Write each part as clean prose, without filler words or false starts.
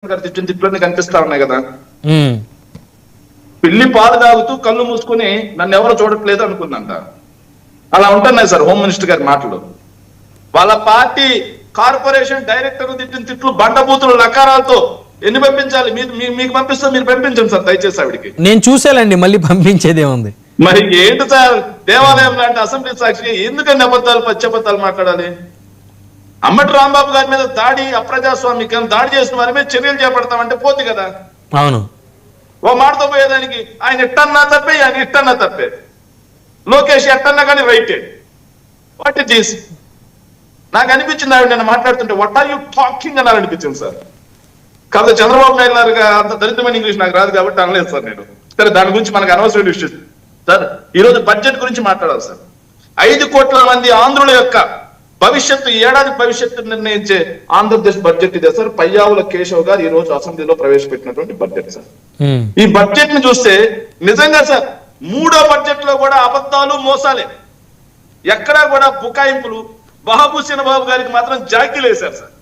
గారు తిట్టిన తిట్లన్నీ కనిపిస్తా ఉన్నాయి కదా. పిల్లి పాలు తాగుతూ కళ్ళు మూసుకుని నన్ను ఎవరు చూడట్లేదు అనుకుందంట. అలా ఉంటున్నాయి సార్ హోమ్ మినిస్టర్ గారి మాటలు. వాళ్ళ పార్టీ కార్పొరేషన్ డైరెక్టర్ తిట్టిన తిట్లు బండబూతులు లకారాలతో ఎన్ని పంపించాలి? మీకు పంపిస్తే మీరు పంపించండి సార్ దయచేసి ఆవిడికి. నేను చూసానండి, మళ్ళీ పంపించేదే ఉంది. మరి ఏంటి సార్, దేవాలయం లాంటి అసెంబ్లీ సాక్షిగా ఎందుకని అబద్ధాలు పచ్చబద్ధాలు మాట్లాడాలి? అమ్మటి రాంబాబు గారి మీద దాడి అప్రజాస్వామికం దాడి చేసిన వారి మీద చర్యలు చేపడతామంటే పోతుంది కదా. అవును, ఓ మాటతో పోయేదానికి ఆయన ఇట్టన్నా తప్పే, ఆయన ఇట్టన్నా తప్పే, లోకేష్ ఎట్టన్నా కానీ రైటే. What it is? నాకు అనిపించింది ఆవిడ నేను మాట్లాడుతుంటే వాట్ ఆర్ యూ టాకింగ్ అని అనిపించింది సార్. కాదు చంద్రబాబు నాయుడు గారు అంత దరిద్రమైన ఇంగ్లీష్ నాకు రాదు కాబట్టి అనలేదు సార్ నేను. సరే దాని గురించి మనకు అనవసరం విషయం సార్. ఈరోజు బడ్జెట్ గురించి మాట్లాడాలి సార్. 5 కోట్ల మంది ఆంధ్రుల యొక్క భవిష్యత్తు, ఏడాది భవిష్యత్తు నిర్ణయించే ఆంధ్రప్రదేశ్ బడ్జెట్ ఇదే సార్. పయ్యావుల కేశవ్ గారు ఈ రోజు అసెంబ్లీలో ప్రవేశపెట్టినటువంటి బడ్జెట్ సార్. ఈ బడ్జెట్ ని చూస్తే నిజంగా సార్ 3వ బడ్జెట్ లో కూడా అబద్ధాలు మోసాలే, ఎక్కడా కూడా బుకాయింపులు. బాబు సినబాబు గారికి మాత్రం జాకీలు వేశారు సార్.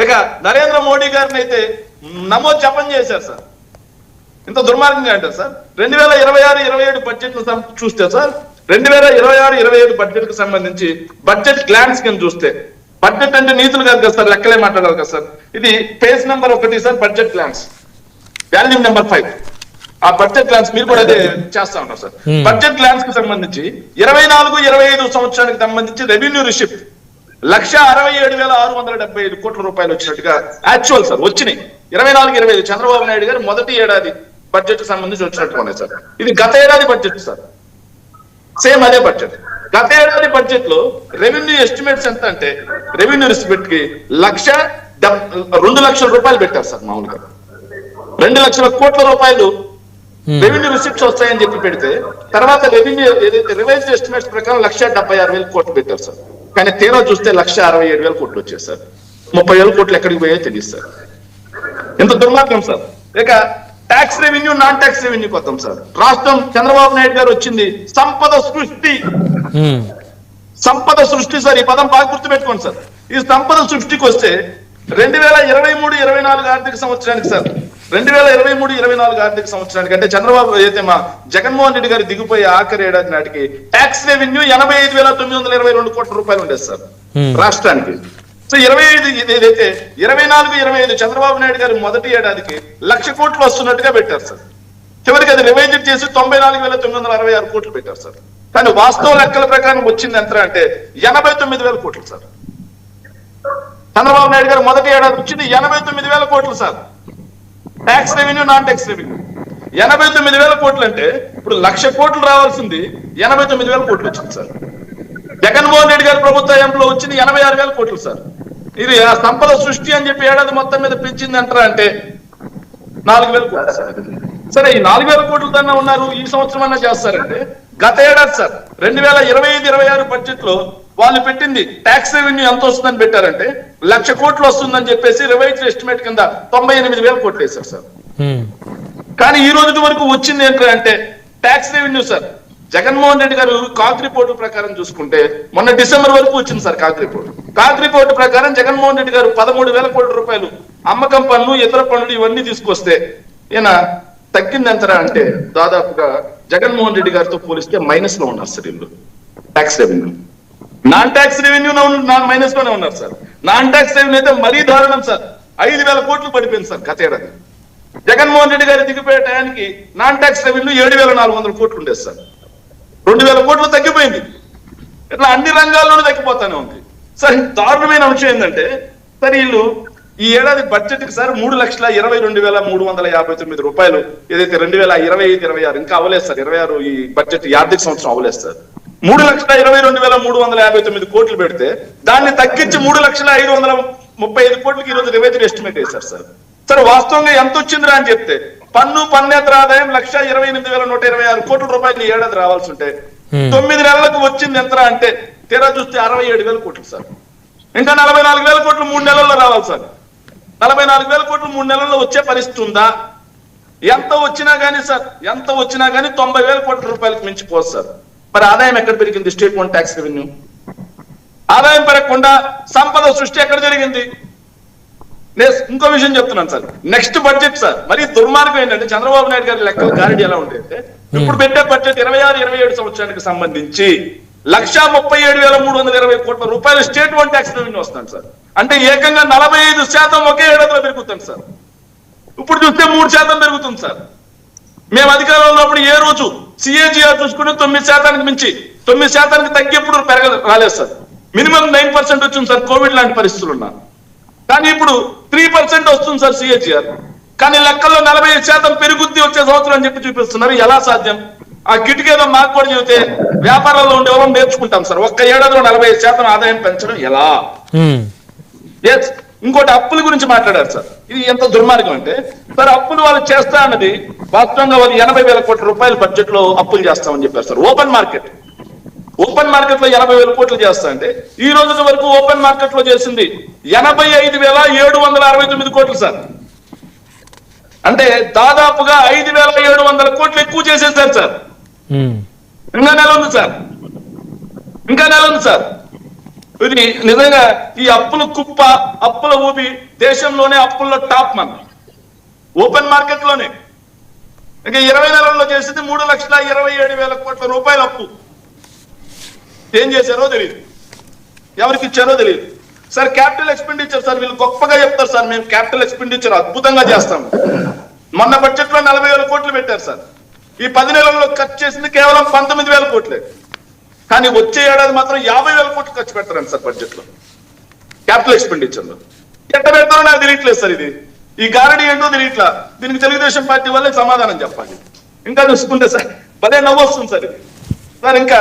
ఇక నరేంద్ర మోడీ గారిని అయితే నమో జపం చేశారు సార్. ఇంత దుర్మార్గంగా అంటారు సార్. 2026-27 బడ్జెట్ ను చూస్తే సార్ 2026-27 బడ్జెట్ కు సంబంధించి బడ్జెట్ గ్లాన్స్ కింద చూస్తే, బడ్జెట్ అంటే నీతులు కాదు కదా సార్, లెక్కలే మాట్లాడాలి కదా సార్. ఇది page number 1 sir, budget glance volume number 5. ఆ బడ్జెట్ గ్లాన్స్ మీరు కూడా అదే చేస్తా ఉంటారు సార్. బడ్జెట్ గ్లాన్స్ కు సంబంధించి 24-25 సంవత్సరానికి సంబంధించి రెవెన్యూ రిసిప్ట్ 1,67,675 కోట్ల రూపాయలు వచ్చినట్టుగా యాక్చువల్ సార్ వచ్చినాయి. 24-25 చంద్రబాబు నాయుడు గారు మొదటి ఏడాది బడ్జెట్ సంబంధించి వచ్చినట్టుగా ఉన్నాయి సార్. ఇది గత ఏడాది బడ్జెట్ సార్, సేమ్ అదే బడ్జెట్. గత ఏడాది బడ్జెట్ లో రెవెన్యూ ఎస్టిమేట్స్ ఎంత అంటే రెవెన్యూ రిసిప్ట్ కి 2 లక్షల రూపాయలు పెట్టారు సార్. మామూలుగా 2 లక్షల కోట్ల రూపాయలు రెవెన్యూ రిసిప్ట్స్ వస్తాయని చెప్పి పెడితే తర్వాత రెవెన్యూ ఏదైతే రివైజ్డ్ ఎస్టిమేట్స్ ప్రకారం 1,76,000 కోట్లు పెట్టారు సార్. కానీ తీరా చూస్తే 1,67,000 కోట్లు వచ్చాయి సార్. 30,000 కోట్లు ఎక్కడికి పోయాయో తెలియదు సార్. ఎంత దుర్మార్గం సార్. ఇక tax revenue, non tax revenue కొత్తాం సార్. రాష్ట్రం చంద్రబాబు నాయుడు గారు వచ్చింది సంపద సృష్టి. సంపద సృష్టి సార్, ఈ పదం బాగా గుర్తుపెట్టుకోండి సార్. ఈ సంపద సృష్టికి వస్తే 2023-24 ఆర్థిక సంవత్సరానికి సార్, 2023-24 ఆర్థిక సంవత్సరానికి అంటే చంద్రబాబు అయితే మా జగన్మోహన్ రెడ్డి గారు దిగిపోయే ఆఖరి ఏడాది నాటికి ట్యాక్స్ రెవెన్యూ 85,922 కోట్ల రూపాయలు ఉండేది సార్ రాష్ట్రానికి. సో 24-25 చంద్రబాబు నాయుడు గారు మొదటి ఏడాదికి 1,00,000 కోట్లు వస్తున్నట్టుగా పెట్టారు సార్. చివరికి అది రివైజ్ చేసి 94,966 కోట్లు పెట్టారు సార్. కానీ వాస్తవ లెక్కల ప్రకారం వచ్చింది ఎంత అంటే 89,000 కోట్లు సార్. చంద్రబాబు నాయుడు గారు మొదటి ఏడాది వచ్చింది 89,000 కోట్లు sir. Tax revenue, non tax revenue 89,000 కోట్లు అంటే ఇప్పుడు 1,00,000 కోట్లు రావాల్సింది 89,000 కోట్లు వచ్చింది సార్. జగన్మోహన్ రెడ్డి గారి ప్రభుత్వంలో వచ్చింది 86,000 కోట్లు సార్. ఇది ఆ సంపద సృష్టి అని చెప్పి ఏడాది మొత్తం మీద పెంచింది అంటారా అంటే 4,000 కోట్లు సార్. సరే ఈ 4,000 కోట్ల కన్నా ఉన్నారు, ఈ సంవత్సరం అన్నా చేస్తారంటే గత ఏడాది సార్ 2025-26 బడ్జెట్ లో వాళ్ళు పెట్టింది ట్యాక్స్ రెవెన్యూ ఎంత వస్తుందని పెట్టారంటే 1,00,000 కోట్లు వస్తుందని చెప్పేసి రివైజ్డ్ ఎస్టిమేట్ కింద 98,000 కోట్లు వేశారు సార్. కానీ ఈ రోజు వరకు వచ్చింది ఏంటంటే tax revenue sir Jaganmohan Reddy గారు కాగ్ రిపోర్టు ప్రకారం చూసుకుంటే మొన్న డిసెంబర్ వరకు వచ్చింది sir CAG report. CAG report ప్రకారం జగన్మోహన్ రెడ్డి గారు 13,000 కోట్ల రూపాయలు అమ్మకం పన్ను, ఇతర పన్నులు ఇవన్నీ తీసుకొస్తే ఈయన తగ్గింది ఎంతరా అంటే దాదాపుగా జగన్మోహన్ రెడ్డి గారితో పోలిస్తే మైనస్ లో ఉన్నారు సార్ వీళ్ళు. Tax revenue, non tax revenue minus లోనే ఉన్నారు సార్. నాన్ ట్యాక్స్ రెవెన్యూ అయితే మరీ దారుణం సార్, 5,000 కోట్లు పడిపోయింది సార్ గత ఏడాది. జగన్మోహన్ రెడ్డి గారి దిగిపోయే టయానికి నాన్ ట్యాక్స్ రెవెన్యూ 7,400 కోట్లు ఉండేది సార్. 2,000 కోట్లు తగ్గిపోయింది. ఇట్లా అన్ని రంగాల్లోనూ తగ్గిపోతానే ఉంది సార్. దారుణమైన అంశం ఏంటంటే సార్ వీళ్ళు ఈ ఏడాది బడ్జెట్ కి సార్ 3,22,359 రూపాయలు ఏదైతే 2025-26 ఇంకా అవ్వలేదు సార్. 26 ఈ బడ్జెట్ ఈ ఆర్థిక సంవత్సరం అవ్వలేదు సార్. 3,22,359 కోట్లు పెడితే దాన్ని తగ్గించి 3,05,35 కోట్లకి ఈ రోజు రివైజ్డ్ ఎస్టిమేట్ వేశారు సార్. సరే వాస్తవంగా ఎంత వచ్చిందిరా అని చెప్తే పన్నేతర ఆదాయం 1,28,126 కోట్ల రూపాయలు ఈ ఏడాది రావాల్సి ఉంటే 9 నెలలకు వచ్చింది ఎంతరా అంటే తీరా చూస్తే 67,000 కోట్లు సార్. ఇంకా 44,000 కోట్లు 3 నెలల్లో రావాలి సార్. 44,000 కోట్లు 3 నెలల్లో వచ్చే పరిస్థితి ఉందా? ఎంత వచ్చినా గానీ సార్, ఎంత వచ్చినా గానీ 90,000 కోట్ల రూపాయలకు మించిపోదు సార్. మరి ఆదాయం ఎక్కడ పెరిగింది? స్టేట్ వన్ ట్యాక్స్ రెవెన్యూ ఆదాయం పెరగకుండా సంపద సృష్టి ఎక్కడ జరిగింది? ఇంకో విషయం చెప్తున్నాను సార్, నెక్స్ట్ బడ్జెట్ సార్ మరి దుర్మార్గం ఏంటంటే చంద్రబాబు నాయుడు గారి లెక్కలు గారిడి ఎలా ఉంటాయంటే ఇప్పుడు పెట్టే బడ్జెట్ 26-27 సంవత్సరానికి సంబంధించి 1,37,320 కోట్ల రూపాయలు స్టేట్ వన్ ట్యాక్స్ రెవెన్యూ వస్తాను సార్. అంటే ఏకంగా 45% ఒకే ఏడాదిలో పెరుగుతుంది సార్. ఇప్పుడు చూస్తే 3% పెరుగుతుంది సార్. మేము అధికారంలో ఉన్నప్పుడు ఏ రోజు సిఏజీఆర్ చూసుకుంటే 9% మించి 9% తగ్గి ఎప్పుడు రాలేదు సార్. మినిమం 9% వచ్చింది సార్ కోవిడ్ లాంటి పరిస్థితులు ఉన్నా. కానీ ఇప్పుడు 3% వస్తుంది సార్ సిఏజీఆర్. కానీ లెక్కల్లో 45% పెరుగుద్ది వచ్చే సంవత్సరం అని చెప్పి చూపిస్తున్నారు. ఎలా సాధ్యం? ఆ కిటికీలో మాకు కూడా చెబితే వ్యాపారాల్లో ఉండే వాళ్ళం నేర్చుకుంటాం సార్. ఒక్క ఏడాదిలో 45% ఆదాయం పెంచడం ఎలా? ఇంకోటి అప్పుల గురించి మాట్లాడారు సార్. ఇది ఎంత దుర్మార్గం అంటే సార్, అప్పులు వాళ్ళు చేస్తా అన్నది వాస్తవంగా వాళ్ళు 80,000 కోట్ల రూపాయల బడ్జెట్ లో అప్పులు చేస్తామని చెప్పారు సార్. ఓపెన్ మార్కెట్ లో 80,000 కోట్లు చేస్తా అంటే ఈ రోజు వరకు ఓపెన్ మార్కెట్ లో చేసింది 85,769 కోట్లు సార్. అంటే దాదాపుగా 5,700 కోట్లు ఎక్కువ చేసేసారు సార్. ఇంకా నెల ఉంది సార్. ఇది నిజంగా ఈ అప్పుల కుప్ప, అప్పుల ఊపి దేశంలోనే అప్పుల్లో టాప్ మన ఓపెన్ మార్కెట్ లోనే. ఇంకా 20 నెలల్లో చేసింది 3,27,000 కోట్ల రూపాయల అప్పు. ఏం చేశారో తెలియదు, ఎవరికి ఇచ్చారో తెలియదు సార్. క్యాపిటల్ ఎక్స్పెండిచర్ సార్ వీళ్ళు గొప్పగా చెప్తారు సార్, మేము క్యాపిటల్ ఎక్స్పెండిచర్ అద్భుతంగా చేస్తాము. మొన్న బడ్జెట్ లో 40,000 కోట్లు పెట్టారు సార్. ఈ 10 నెలల్లో ఖర్చు చేసింది కేవలం 19,000 కోట్లే. కానీ వచ్చే ఏడాది మాత్రం 50,000 కోట్లు ఖర్చు పెడతారండి సార్ బడ్జెట్ లో, క్యాపిటల్ ఎక్స్పెండిచర్ లో. ఎట్ట పెడతారో నాకు తెలియట్లేదు సార్. ఇది ఈ గారడీ ఏంటో తెలియట్లా. దీనికి తెలుగుదేశం పార్టీ వల్లే సమాధానం చెప్పాలి. ఇంకా చూసుకుంటే సార్ పదే నవ్వు వస్తుంది సార్ ఇది సార్. ఇంకా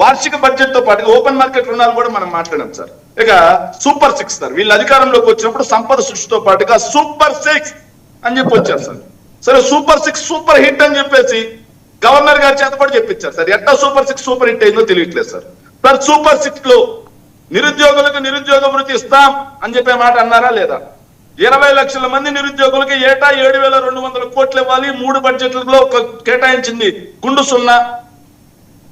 వార్షిక బడ్జెట్ తో పాటు ఓపెన్ మార్కెట్ రుణాలు కూడా మనం మాట్లాడాం సార్. ఇక సూపర్ 6 సార్, వీళ్ళు అధికారంలోకి వచ్చినప్పుడు సంపద సృష్టితో పాటుగా సూపర్ 6 అని చెప్పి వచ్చారు సార్. సరే సూపర్ 6 సూపర్ హిట్ అని చెప్పేసి గవర్నర్ గారి చేత కూడా చెప్పించారు సార్. ఎట్టా సూపర్ 6 సూపర్ హిట్ అయిందో తెలియట్లేదు సార్. సార్ సూపర్ 6 లో నిరుద్యోగులకు నిరుద్యోగ వృత్తి ఇస్తాం అని చెప్పే మాట అన్నారా లేదా? 20 లక్షల మంది నిరుద్యోగులకి ఏటా 7,200 కోట్లు ఇవ్వాలి. 3 బడ్జెట్లలో కేటాయించింది గుండు 0.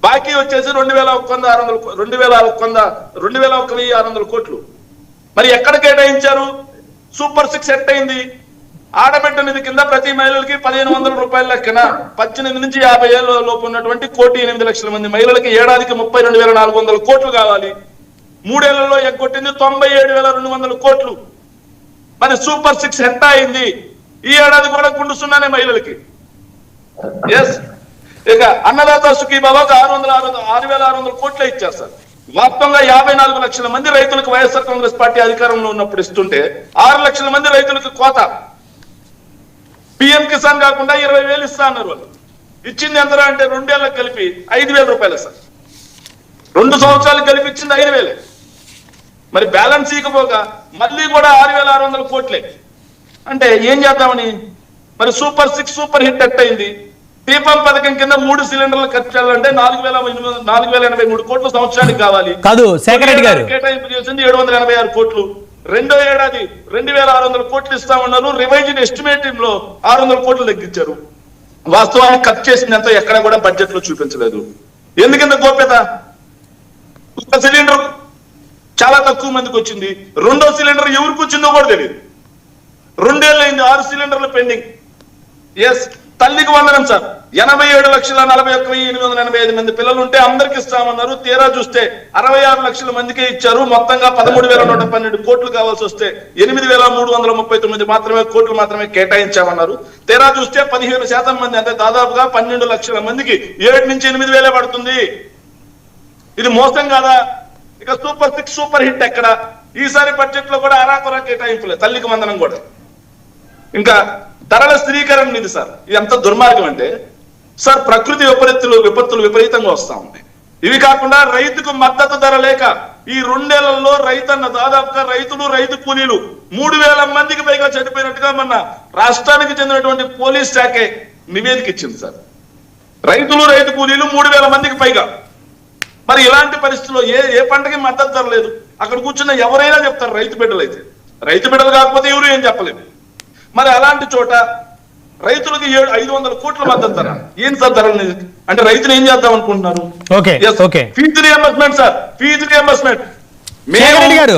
బాకీ వచ్చేసి 2,1,600 కోట్లు. మరి ఎక్కడ కేటాయించారు? సూపర్ 6 సెట్ అయింది. ఆడబిడ్డ నిధి కింద ప్రతి మహిళలకి 1,500 రూపాయల లెక్కన 18 నుంచి 50 ఏళ్ళ లోపు ఉన్నటువంటి 1,08,00,000 మంది మహిళలకి ఏడాదికి 32,400 కోట్లు కావాలి. 3 ఏళ్లలో ఎగ్గొట్టింది 97,200 కోట్లు. మరి సూపర్ 6 ఎంత అయింది? ఈ ఏడాది కూడా గుండు 0 మహిళలకి. ఎస్. ఇక అన్నదాత సుఖీభావకు 6,600 కోట్లే ఇచ్చారు సార్. వాస్తవంగా 54 లక్షల మంది రైతులకు వైఎస్ఆర్ కాంగ్రెస్ పార్టీ అధికారంలో ఉన్నప్పుడు ఇస్తుంటే 6 లక్షల మంది రైతులకు కోత. పిఎం కిసాన్ కాకుండా 20,000 ఇస్తా అన్నారు వాళ్ళు. ఇచ్చింది ఎంత అంటే 2 ఏళ్ళకి కలిపి 5,000 రూపాయలు సార్. 2 సంవత్సరాలు కలిపి ఇచ్చింది 5,000. మరి బ్యాలెన్స్ ఇకపోగా మళ్ళీ కూడా 6,600 కోట్లే. అంటే ఏం చేద్దామని? మరి సూపర్ 6 సూపర్ హిట్ అయింది. దీపం పథకం కింద 3 సిలిండర్లు ఖర్చు చేయాలంటే 4,083 కోట్లు సంవత్సరానికి కావాలి. కాదు శేఖర్ రెడ్డి గారు కేటాయింపు చేసింది 786 కోట్లు. రెండో ఏడాది 2,600 కోట్లు ఇస్తామన్నారు. రివైజ్డ్ ఎస్టిమేటింగ్ లో 600 కోట్లు తగ్గించారు. వాస్తవానికి ఖర్చు చేసింది ఎంతో ఎక్కడ కూడా బడ్జెట్ లో చూపించలేదు. ఎందుకంత గోప్యత? ఒక సిలిండర్ చాలా తక్కువ మందికి వచ్చింది. రెండో సిలిండర్ ఎవరికి వచ్చిందో కూడా తెలియదు. 2 ఏళ్ళు అయింది, 6 సిలిండర్లు పెండింగ్. ఎస్. తల్లికి వందనం సార్. 87,41,885 మంది పిల్లలు ఉంటే అందరికి ఇస్తామన్నారు. తీరా చూస్తే 66 లక్షల మందికే ఇచ్చారు. మొత్తంగా 13,112 కోట్లు కావాల్సి వస్తే 8,339 కోట్లు మాత్రమే కేటాయించామన్నారు. తీరా చూస్తే 15% మంది, అంటే దాదాపుగా 12 లక్షల మందికి 7 నుంచి 8,000 పడుతుంది. ఇది మోసం కాదా? ఇక సూపర్ 6 సూపర్ హిట్ ఎక్కడ? ఈసారి బడ్జెట్ లో కూడా అరాకొరా కేటాయింపులే. తల్లికి వందనం కూడా. ఇంకా ధరల స్థిరీకరణ నిధి సార్, ఇది ఎంత దుర్మార్గం అంటే సార్, ప్రకృతి విపత్తులు విపరీతంగా వస్తా ఉన్నాయి. ఇవి కాకుండా రైతుకు మద్దతు ధర లేక ఈ 2 ఏళ్లలో రైతన్న దాదాపుగా రైతులు రైతు కూలీలు 3,000 మందికి పైగా చనిపోయినట్టుగా మొన్న రాష్ట్రానికి చెందినటువంటి పోలీస్ శాఖే నివేదిక ఇచ్చింది సార్. రైతులు రైతు కూలీలు 3,000 మందికి పైగా. మరి ఇలాంటి పరిస్థితుల్లో ఏ పంటకి మద్దతు ధర లేదు. అక్కడ కూర్చున్న ఎవరైనా చెప్తారు రైతు బిడ్డలు అయితే. రైతు బిడ్డలు కాకపోతే ఎవరు ఏం చెప్పలేదు. మరి అలాంటి చోట రైతులకి 500 కోట్ల మద్దతు ధర. ఏం సార్ ధర అంటే రైతులు ఏం చేద్దాం అనుకుంటున్నారు? Fee reimbursement sir, fee reimbursement. Shekhar Reddy గారు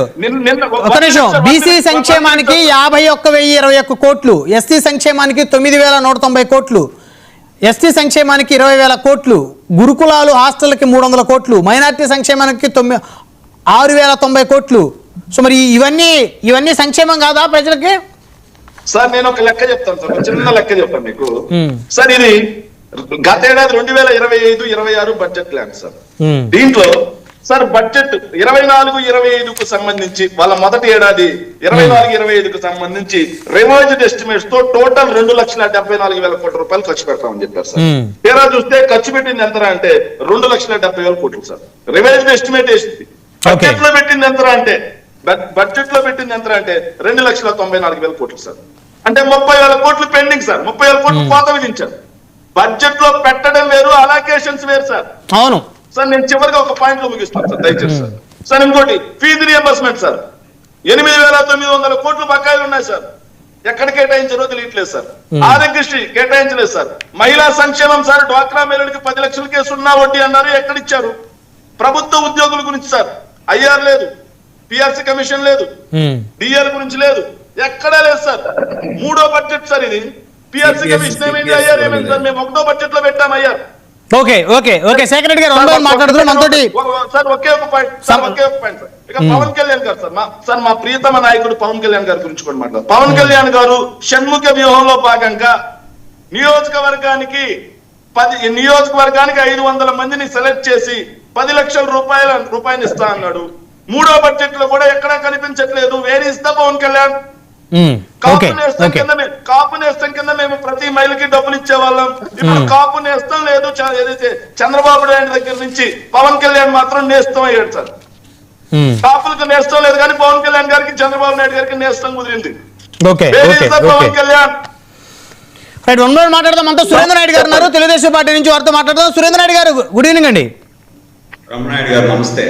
ఒక నిమిషం. నిన్న- బీసీ సంక్షేమానికి 51,021 కోట్లు, ఎస్సీ సంక్షేమానికి 9,190 కోట్లు, ఎస్టీ సంక్షేమానికి 20,000 కోట్లు, గురుకులాలు హాస్టల్కి 300 కోట్లు, మైనార్టీ సంక్షేమానికి 6,090 కోట్లు. సో మరి ఇవన్నీ సంక్షేమం కాదా ప్రజలకి? సార్ నేను ఒక లెక్క చెప్తాను సార్, ఒక చిన్న లెక్క చెప్తాను మీకు. సార్ ఇది గత ఏడాది 2025-26 బడ్జెట్ ప్లాన్ సార్. దీంట్లో సార్ బడ్జెట్ 24-25కు సంబంధించి వాళ్ళ మొదటి ఏడాది 24-25కు సంబంధించి రివైజ్డ్ ఎస్టిమేట్స్ తో టోటల్ 2,74,000 కోట్ల రూపాయలు ఖర్చు పెడతామని చెప్పారు సార్. తీరా చూస్తే ఖర్చు పెట్టింది ఎంత అంటే 2,70,000 కోట్లు సార్. రివైజ్డ్ ఎస్టిమేట్ వేసింది. బడ్జెట్ లో పెట్టింది ఎంత అంటే 2,94,000 కోట్లు సార్. అంటే 30,000 కోట్లు పెండింగ్ సార్. 30,000 కోట్లు కోత విధించారు. బడ్జెట్ లో పెట్టడం వేరు, అలాకేషన్స్ వేరు సార్. అవును సార్ నేను చివరిగా ఒక పాయింట్ లో ముగిస్తాను సార్ దయచేసి సార్. సార్ ఇంకోటి ఫీజు రియంబర్స్మెంట్ సార్ 8,900 కోట్లు బకాయిలు ఉన్నాయి సార్. ఎక్కడ కేటాయించారో తెలియట్లేదు సార్. ఆరోగ్యశ్రీ కేటాయించలేదు సార్. మహిళా సంక్షేమం సార్ డ్వాక్రా మహిళలకి 10 లక్షలకే 0 వడ్డీ అన్నారు, ఎక్కడిచ్చారు? ప్రభుత్వ ఉద్యోగుల గురించి సార్ ఐఆర్ లేదు, పిఆర్సీ కమిషన్ లేదు, డిఆర్ గురించి లేదు, ఎక్కడా లేదు సార్. 3వ బడ్జెట్ సార్ ఇది. పిఆర్సీ కమిషన్ ఏమైంది, ఐఆర్ ఏమైంది సార్? మేము 1వ బడ్జెట్ లో పెట్టాం ఐఆర్. ఓకే శేఖర్ రెడ్డి గారు మాట్లాడుతున్నాం మనతోటి. సార్ ఒకే ఒక పాయింట్ సార్. ఇక పవన్ కళ్యాణ్ గారు సార్ మా ప్రియతమ నాయకుడు పవన్ కళ్యాణ్ గారి గురించి కూడా మాట్లాడు. పవన్ కళ్యాణ్ గారు షణ్ముఖ వ్యూహంలో భాగంగా నియోజకవర్గానికి 500 మందిని సెలెక్ట్ చేసి 10 లక్షల రూపాయలు ఇస్తా అన్నాడు. 3వ బడ్జెట్ లో కూడా ఎక్కడా కనిపించట్లేదు. Where is the Pawan Kalyan? Kapu Nestham కింద మేము ప్రతి మైలుకి డబ్బులు ఇచ్చేవాళ్ళం. ఇప్పుడు కాపు నేస్తం లేదు. ఏదైతే చంద్రబాబు నాయుడు దగ్గర నుంచి పవన్ కళ్యాణ్ మాత్రం నేస్తం అయ్యాడు సార్. కాపులకు నేస్తం లేదు కానీ పవన్ కళ్యాణ్ గారికి చంద్రబాబు నాయుడు గారికి నేస్తం కుదిరింది. పవన్ కళ్యాణ్ మాట్లాడదాం. అంతా సురేంద్ర నాయుడు గారు ఉన్నారు, తెలుగుదేశం పార్టీ నుంచి. వారితో మాట్లాడదాం. సురేంద్ర నాయుడు గారు గుడ్ ఈవినింగ్ అండి. రమణాయుడు గారు నమస్తే.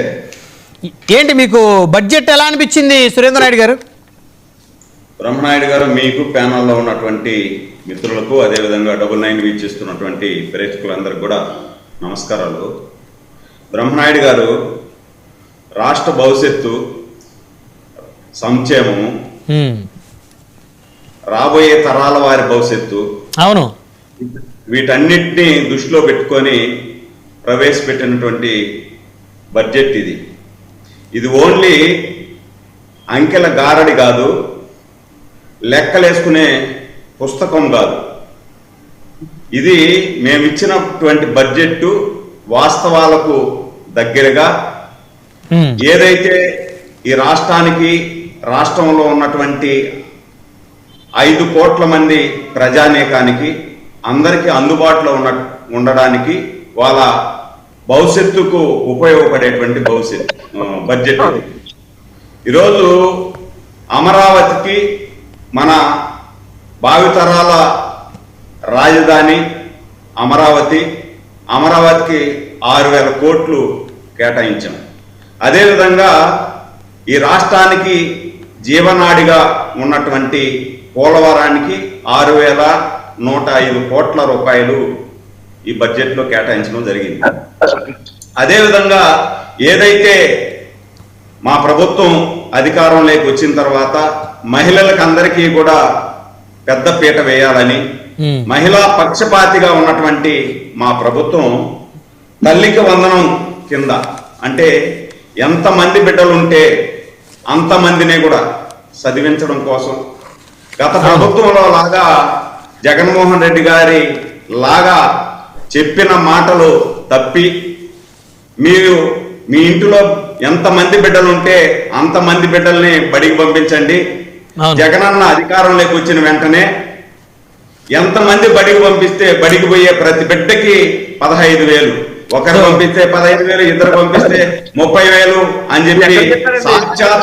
ఏంటి మీకు బడ్జెట్ ఎలా అనిపించింది సురేంద్ర నాయుడు గారు? బ్రహ్మనాయుడు గారు, మీకు ప్యానల్లో ఉన్నటువంటి మిత్రులకు, అదేవిధంగా 99 వీక్షిస్తున్నటువంటి ప్రేక్షకులందరికీ కూడా నమస్కారాలు. బ్రహ్మనాయుడు గారు రాష్ట్ర భవిష్యత్తు, సంక్షేమము, రాబోయే తరాల వారి భవిష్యత్తు, అవును, వీటన్నిటిని దృష్టిలో పెట్టుకొని ప్రవేశపెట్టినటువంటి బడ్జెట్ ఇది. ఇది ఓన్లీ అంకెల గారడి కాదు, లెక్కలేసుకునే పుస్తకం కాదు. ఇది మేమిచ్చినటువంటి బడ్జెట్ వాస్తవాలకు దగ్గరగా ఏదైతే ఈ రాష్ట్రంలో ఉన్నటువంటి 5 కోట్ల మంది ప్రజానీకానికి అందరికీ అందుబాటులో ఉండడానికి వాళ్ళ భవిష్యత్తుకు ఉపయోగపడేటువంటి బడ్జెట్. ఈరోజు అమరావతికి, మన భావితరాల రాజధాని అమరావతికి 6,000 కోట్లు కేటాయించాం. అదేవిధంగా ఈ రాష్ట్రానికి జీవనాడిగా ఉన్నటువంటి పోలవరానికి 6,105 కోట్ల రూపాయలు ఈ బడ్జెట్లో కేటాయించడం జరిగింది. అదేవిధంగా ఏదైతే మా ప్రభుత్వం అధికారంలోకి వచ్చిన తర్వాత మహిళలకు అందరికీ కూడా పెద్ద పీట వేయాలని, మహిళా పక్షపాతిగా ఉన్నటువంటి మా ప్రభుత్వం తల్లికి వందనం కింద, అంటే ఎంతమంది బిడ్డలుంటే అంతమందినే కూడా చదివించడం కోసం గత ప్రభుత్వంలో లాగా జగన్మోహన్ రెడ్డి గారి లాగా చెప్పిన మాటలు తప్పి, మీరు మీ ఇంటిలో ఎంతమంది బిడ్డలుంటే అంతమంది బిడ్డల్ని బడికి పంపించండి. జగనన్న అధికారంలోకి వచ్చిన వెంటనే ఎంతమంది బడికి పంపిస్తే బడికి పోయే ప్రతి బిడ్డకి 15,000, ఒకరు పంపిస్తే 15,000, ఇద్దరు పంపిస్తే 30,000 అని చెప్పి ఇచ్చారు.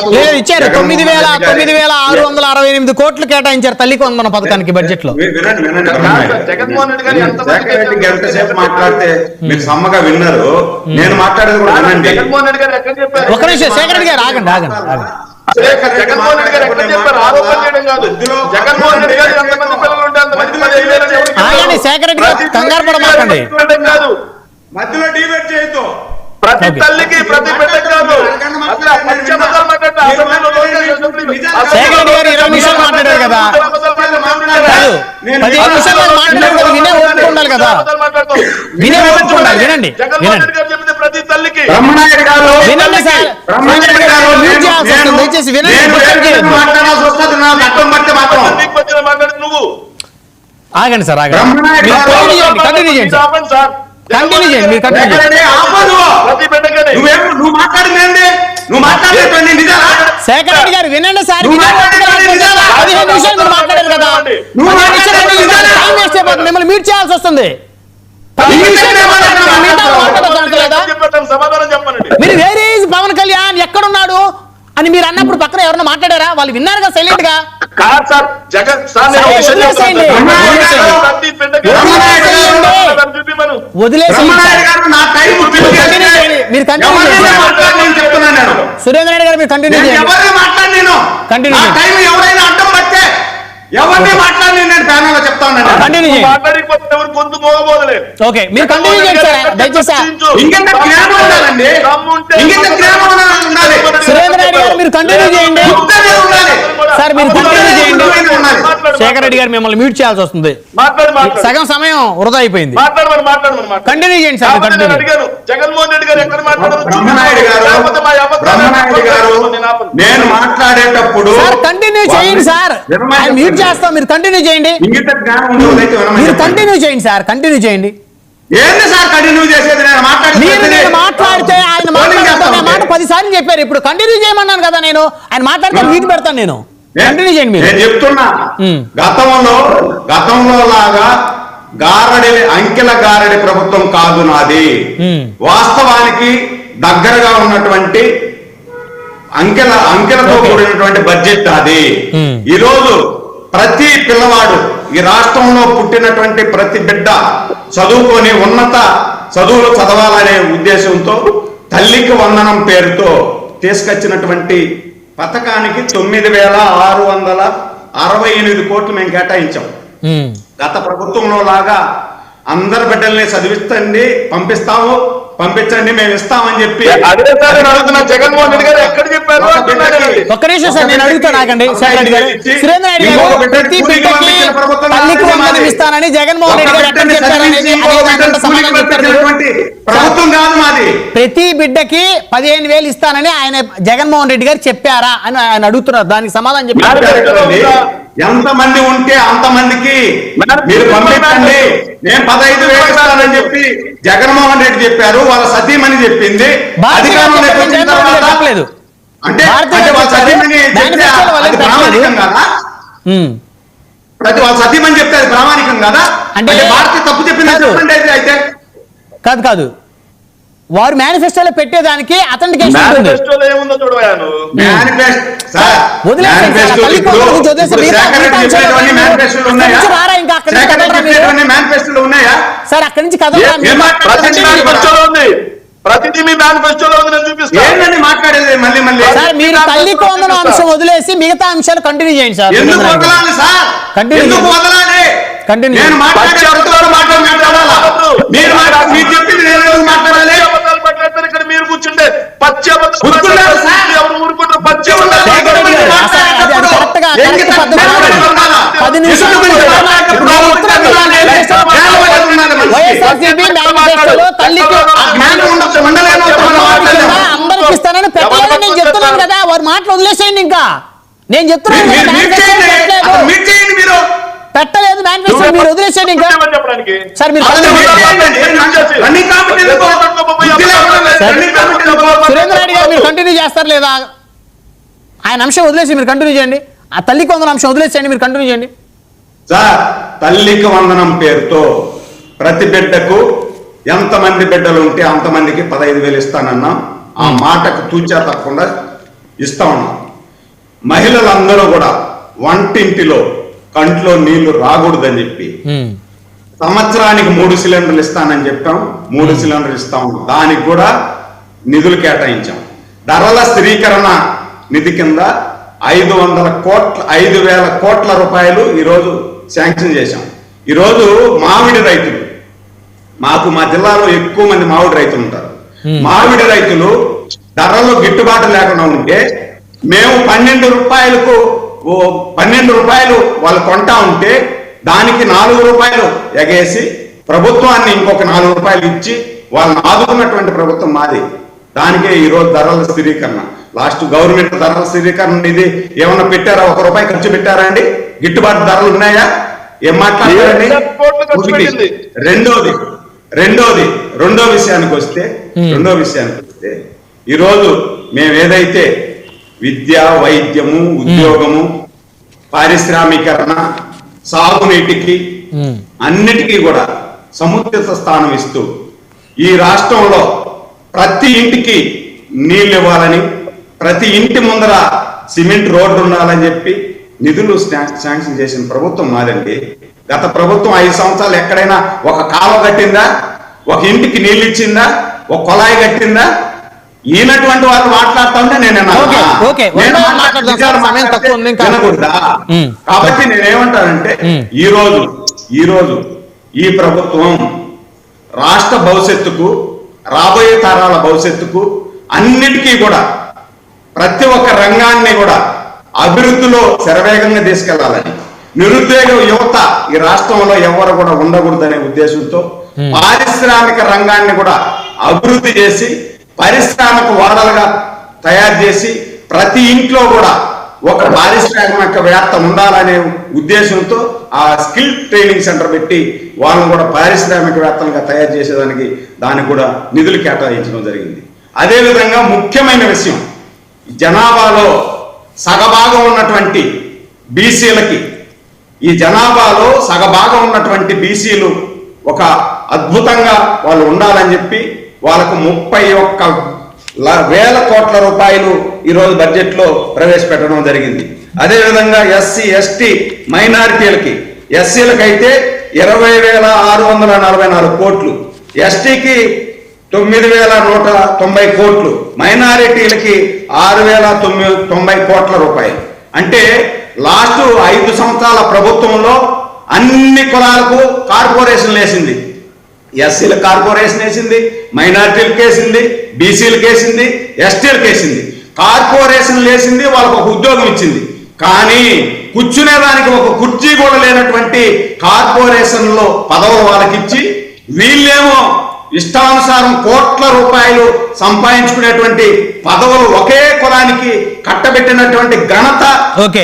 9,668 కోట్లు కేటాయించారు తల్లికి వందన పథకానికి బడ్జెట్ లో. జగన్మోహన్ రెడ్డి గారు ఎంతసేపు మాట్లాడితే మీరు సమ్మగా విన్నారు. నేను మాట్లాడేది కూడా వినండి. జగన్మోహన్ రెడ్డి గారు ఎక్కడ చెప్పారు? ఒక నిమిషం శేఖర్ రెడ్డి గారు ఆగండి. జగన్మోహన్ రెడ్డి గారు ఎక్కడ చెప్పారు? ఆరోపణ చేయడం కాదు. జగన్మోహన్ రెడ్డి గారు ఎంతమంది పిల్లలు ఉంటే అంతమంది 15,000 ఆగండి శేఖర్ రెడ్డి గారు, కంగారు పడమాకండి. మధ్యలో డిబేట్ చేయొద్దు. ప్రతి Okay. తల్లికి ప్రతి బిడ్డకి కాదు. అట్లా పచ్చి అబద్ధాలు మాట్లాడితే అసెంబ్లీలో శేఖర్ రెడ్డి గారు 20 నిమిషాలు మాట్లాడారు కదా. కాదు, 15 నిమిషాలు మాట్లాడారు కదా, వినే ఓపిక ఉండాలి కదా. వినే ఓపిక ఉండాలి. వినండి, జగన్మోహన్ రెడ్డి గారు చెప్పింది ప్రతి తల్లికి. బ్రహ్మనాయుడు గారు వినండి సార్. బ్రహ్మనాయుడు గారు మ్యూట్ చేయాల్సి వస్తుంది. దయచేసి వినండి. మాట్లాడాల్సి వస్తుంది. నా చట్టం బట్టి మాత్రం నీకు వచ్చిన మాట్లాడి నువ్వు ఆగండి సార్, ఆగండి. బ్రహ్మనాయుడు మీరు గారు కంటిన్యూ చేయండి సార్. ఆపండి సార్. కంటిన్యూ చేయండి, మీరు కంటిన్యూ చేయండి. శేఖర్ రెడ్డి, ఆపు నువ్వు. ప్రతి బిడ్డకని నువ్వు మాట్లాడింది నువ్వు మాట్లాడేటువంటి నిజాలా? శేఖర్ రెడ్డి గారు వినండి సార్. నువ్వు వినే ఓపిక మాట్లాడేది లేదు. నిజాలా? 15 నిమిషాలు మీరు మాట్లాడారు కదా. నువ్వు 15 నిమిషాలు మాట్లాడేది నిజాలా? టైం వేస్ట్ అయిపోతుంది. మిమ్మల్ని మ్యూట్ చేయాల్సి వస్తుంది. సమాధానం చెప్పండి. మీరు వేరే పవన్ కళ్యాణ్ ఎక్కడున్నాడు అని మీరు అన్నప్పుడు పక్కన ఎవరన్నా మాట్లాడారా? వాళ్ళు విన్నారు కదా సైలెంట్ గా. కాదు సార్, జగన్ సార్ నేను ఒక విషయం చెప్తాను. ప్రతి బిడ్డకి వదిలేసి బ్రహ్మనాయుడు గారు నా టైం మీరు కంటిన్యూ చేయండి. చెప్తున్నాను నేను. సురేంద్ర రెడ్డి గారు మీరు కంటిన్యూ నేను చేయండి. ఎవరిని మాట్లాడి నేను Continue నా చేయండి. టైం ఎవరైనా అడ్డం పడితే ఎవరిని మాట్లాడి నేను ప్యానల్ లో చెప్తా ఉన్నాను. కంటిన్యూ చేయండి. మాట్లాడిపోతే ఎవరు గొంతు మోగబోదలే. ఓకే, మీరు కంటిన్యూ చేయండి సార్. దయచేసి ఇంకెంత జ్ఞానం ఉండాలండి, ఇంకెంత జ్ఞానం ఉండాలి. సురేంద్ర రెడ్డి గారు మీరు కంటిన్యూ చేయండి. ఉత్తరే ఉండాలి. సార్ మీరు కంటిన్యూ చేయండి. ఉండాలి. శేఖర్ రెడ్డి గారు మిమ్మల్ని మ్యూట్ చేయాల్సి వస్తుంది. సగం సమయం వృధా అయిపోయింది. మాట్లాడమని కంటిన్యూ చేయండి సార్. కంటిన్యూ అడిగాను. జగన్మోహన్ రెడ్డి గారు ఎక్కడ మాట్లాడారు? బ్రహ్మనాయుడు గారు నేను మాట్లాడేటప్పుడు సార్ కంటిన్యూ చేయండి సార్. ఆయన మ్యూట్ చేస్తాం, మీరు కంటిన్యూ చేయండి. ఇంగిత జ్ఞానం ఉండేదైతే మీరు కంటిన్యూ చేయండి సార్. కంటిన్యూ చేయండి. ఏంది సార్ కంటిన్యూ చేసేది? నేను నేను మాట్లాడితే ఆయన మాట్లాడుతున్న మాట 10 సార్లు చెప్పారు. ఇప్పుడు కంటిన్యూ చేయమన్నాను కదా నేను. ఆయన మాట్లాడితే మ్యూట్ పెడతాను నేను. కంటిన్యూ చేయండి మీరు. నేను చెప్తున్నా, గతంలో లాగా అంకెల గారడి ప్రభుత్వం కాదు నాది. వాస్తవానికి దగ్గరగా ఉన్నటువంటి అంకెలతో కూడినటువంటి బడ్జెట్ అది. ఈరోజు ప్రతి పిల్లవాడు ఈ రాష్ట్రంలో పుట్టినటువంటి ప్రతి బిడ్డ చదువుకొని ఉన్నత చదువులు చదవాలనే ఉద్దేశంతో తల్లికి వందనం పేరుతో తీసుకొచ్చినటువంటి పథకానికి 9,668 కోట్లు మేము కేటాయించాం. గత ప్రభుత్వంలో లాగా అందరి బిడ్డల్ని చదివిస్తండి, పంపించండి, మేము ఇస్తామని చెప్పి అదే సార్ నేను అడుగుతున్నా. జగన్మోహన్ రెడ్డి గారు ఎక్కడ చెప్పారు? ఒక్క నిమిషం సార్, నేను అడుగుతాను. ఆగండి శేఖర్ రెడ్డి గారు. సురేంద్ర రెడ్డి గారు ప్రతి బిడ్డకి తల్లికి వందనం ఇస్తానని జగన్మోహన్ రెడ్డి గారు ఎక్కడ చెప్పారనేది సమాధానం చెప్పారు. ప్రభుత్వం కాదు మాది. ప్రతి బిడ్డకి 15,000 ఇస్తానని ఆయన జగన్మోహన్ రెడ్డి గారు చెప్పారా అని ఆయన అడుగుతున్నారు. దానికి సమాధానం చెప్పారు. ఎంతమంది ఉంటే అంతమందికి మీరు పంపించండి, నేను 15,000 ఇస్తానని చెప్పి జగన్మోహన్ రెడ్డి చెప్పారు. వాళ్ళ సతీమణి చెప్పింది. అధికారంలోకి వచ్చిన తర్వాత అంటే వాళ్ళ సతీమణి చెప్తే అది ప్రామాణికం కాదా? వాళ్ళ సతీమణి చెప్తే అది ప్రామాణికం కాదా? అంటే భారతీయ తప్పు చెప్పింది చెప్పండి. అయితే కాదు, వారు మేనిఫెస్టోలో పెట్టేదానికి అతనికి మేనిఫెస్టోలో ఏముందో చూడవయాను. సార్ అక్కడి నుంచి ప్రతిదీ మీ మేనిఫెస్టోలో ఉంది, నేను చూపిస్తాను. మాట్లాడేది మళ్ళీ సార్ మీరు తల్లికి వందన అంశం వదిలేసి మిగతా అంశాలు కంటిన్యూ చేయండి సార్. ఎందుకు వదలాలి సార్? ఎందుకు వదలాలి? నేను మీరు చెప్పింది నేను మాట్లాడాలి. ఇక్కడ మీరు కూర్చుంటే పచ్చి ఎవరు ఊరుకుంటారు? పచ్చి అందరికి ఇస్తానని పెట్టలేదని నేను చెప్తున్నాను కదా. వారు మాటలు వదిలేసేయండి. ఇంకా నేను చెప్తున్నాను పెట్టలేదు మేనిఫెస్టో, మీరు వదిలేసేయండి. ఇంకా సార్ మీరు సురేంద్ర రెడ్డి గారు మీరు కంటిన్యూ చేస్తారు లేదా? ఆయన అంశం వదిలేసి మీరు కంటిన్యూ చేయండి. ఆ తల్లికి వందనం అంశం వదిలేసేయండి, మీరు కంటిన్యూ చేయండి. సార్ తల్లికి వందనం పేరుతో ప్రతి బిడ్డకు ఎంతమంది బిడ్డలు ఉంటే అంతమందికి 15,000 ఇస్తానన్నాం. ఆ మాటకు తూచా తప్పకుండా ఇస్తా ఉన్నాం. మహిళలందరూ కూడా వంటింటిలో కంట్లో నీళ్లు రాకూడదని చెప్పి సంవత్సరానికి 3 సిలిండర్లు ఇస్తానని చెప్పాం. 3 సిలిండర్లు ఇస్తాం. దానికి కూడా నిధులు కేటాయించాం. ధరల స్థిరీకరణ నిధి కింద 5,000 కోట్ల రూపాయలు ఈరోజు శాంక్షన్ చేశాం. ఈరోజు మామిడి రైతులు, మా జిల్లాలో ఎక్కువ మంది మామిడి రైతులు ఉంటారు. మామిడి రైతులు ధరలు గిట్టుబాటు లేకుండా ఉంటే మేము 12 రూపాయలకు 12 రూపాయలు వాళ్ళు కొంటా ఉంటే దానికి 4 రూపాయలు ఎగేసి ప్రభుత్వాన్ని ఇంకొక 4 రూపాయలు ఇచ్చి వాళ్ళని ఆదుకున్నటువంటి ప్రభుత్వం మాది. దానికే ఈ రోజు ధరల స్థిరీకరణ, లాస్ట్ గవర్నమెంట్ ధరల స్థిరీకరణ ఇది ఏమన్నా పెట్టారా? 1 రూపాయి ఖర్చు పెట్టారా అండి? గిట్టుబాటు ధరలు ఉన్నాయా? ఏం మాట్లాడారండి? రెండో విషయానికి వస్తే ఈరోజు మేము ఏదైతే విద్య, వైద్యము, ఉద్యోగము, పారిశ్రామీకరణ, సాగునీటికి అన్నిటికీ కూడా సముచిత స్థానం ఇస్తూ ఈ రాష్ట్రంలో ప్రతి ఇంటికి నీళ్ళు ఇవ్వాలని, ప్రతి ఇంటి ముందర సిమెంట్ రోడ్డు ఉండాలని చెప్పి నిధులు శాంక్షన్ చేసిన ప్రభుత్వం మాదండి. గత ప్రభుత్వం 5 సంవత్సరాలు ఎక్కడైనా ఒక కాలువ కట్టిందా? ఒక ఇంటికి నీళ్ళు ఇచ్చిందా? ఒక కొలాయి కట్టిందా? ఈయనటువంటి వాళ్ళు మాట్లాడుతుంటే నేను వినకూడదా? కాబట్టి నేనేమంటానంటే ఈ రోజు ఈ ప్రభుత్వం రాష్ట్ర భవిష్యత్తుకు, రాబోయే తరాల భవిష్యత్తుకు అన్నిటికీ కూడా ప్రతి ఒక్క రంగాన్ని కూడా అభివృద్ధిలో శరవేగంగా తీసుకెళ్లాలని, నిరుద్యోగ యువత ఈ రాష్ట్రంలో ఎవరు కూడా ఉండకూడదనే ఉద్దేశంతో పారిశ్రామిక రంగాన్ని కూడా అభివృద్ధి చేసి పారిశ్రామిక వాడలుగా తయారు చేసి ప్రతి ఇంట్లో కూడా ఒక పారిశ్రామికవేత్త ఉండాలనే ఉద్దేశంతో ఆ స్కిల్ ట్రైనింగ్ సెంటర్ పెట్టి వాళ్ళని కూడా పారిశ్రామికవేత్తలుగా తయారు చేసేదానికి దానికి కూడా నిధులు కేటాయించడం జరిగింది. అదేవిధంగా ముఖ్యమైన విషయం, జనాభాలో సగభాగం ఉన్నటువంటి బీసీలకి, ఈ జనాభాలో సగభాగం ఉన్నటువంటి బీసీలు ఒక అద్భుతంగా వాళ్ళు ఉండాలని చెప్పి వాళ్ళకు 31,000 కోట్ల రూపాయలు ఈరోజు బడ్జెట్ లో ప్రవేశపెట్టడం జరిగింది. అదేవిధంగా ఎస్సీ, ఎస్టీ, మైనారిటీలకి, ఎస్సీలకైతే 20,644 కోట్లు, ఎస్టీకి 9,190 కోట్లు, మైనారిటీలకి 6,090 కోట్ల రూపాయలు. అంటే లాస్ట్ 5 సంవత్సరాల ప్రభుత్వంలో అన్ని కులాలకు కార్పొరేషన్లు వేసింది. ఎస్సీలకు కార్పొరేషన్ వేసింది, మైనారిటీలకు వేసింది, బీసీలకు వేసింది, ఎస్టీలకు వేసింది. కార్పొరేషన్లు వేసింది, వాళ్ళకు ఒక ఉద్యోగం ఇచ్చింది. కానీ కూర్చునేదానికి ఒక కుర్చీ కూడా లేనటువంటి కార్పొరేషన్లో పదవులు వాళ్ళకి ఇచ్చి వీళ్ళేమో ఇష్టానుసారం కోట్ల రూపాయలు సంపాదించుకునేటువంటి పదవులు ఒకే కులానికి కట్టబెట్టినటువంటి ఘనత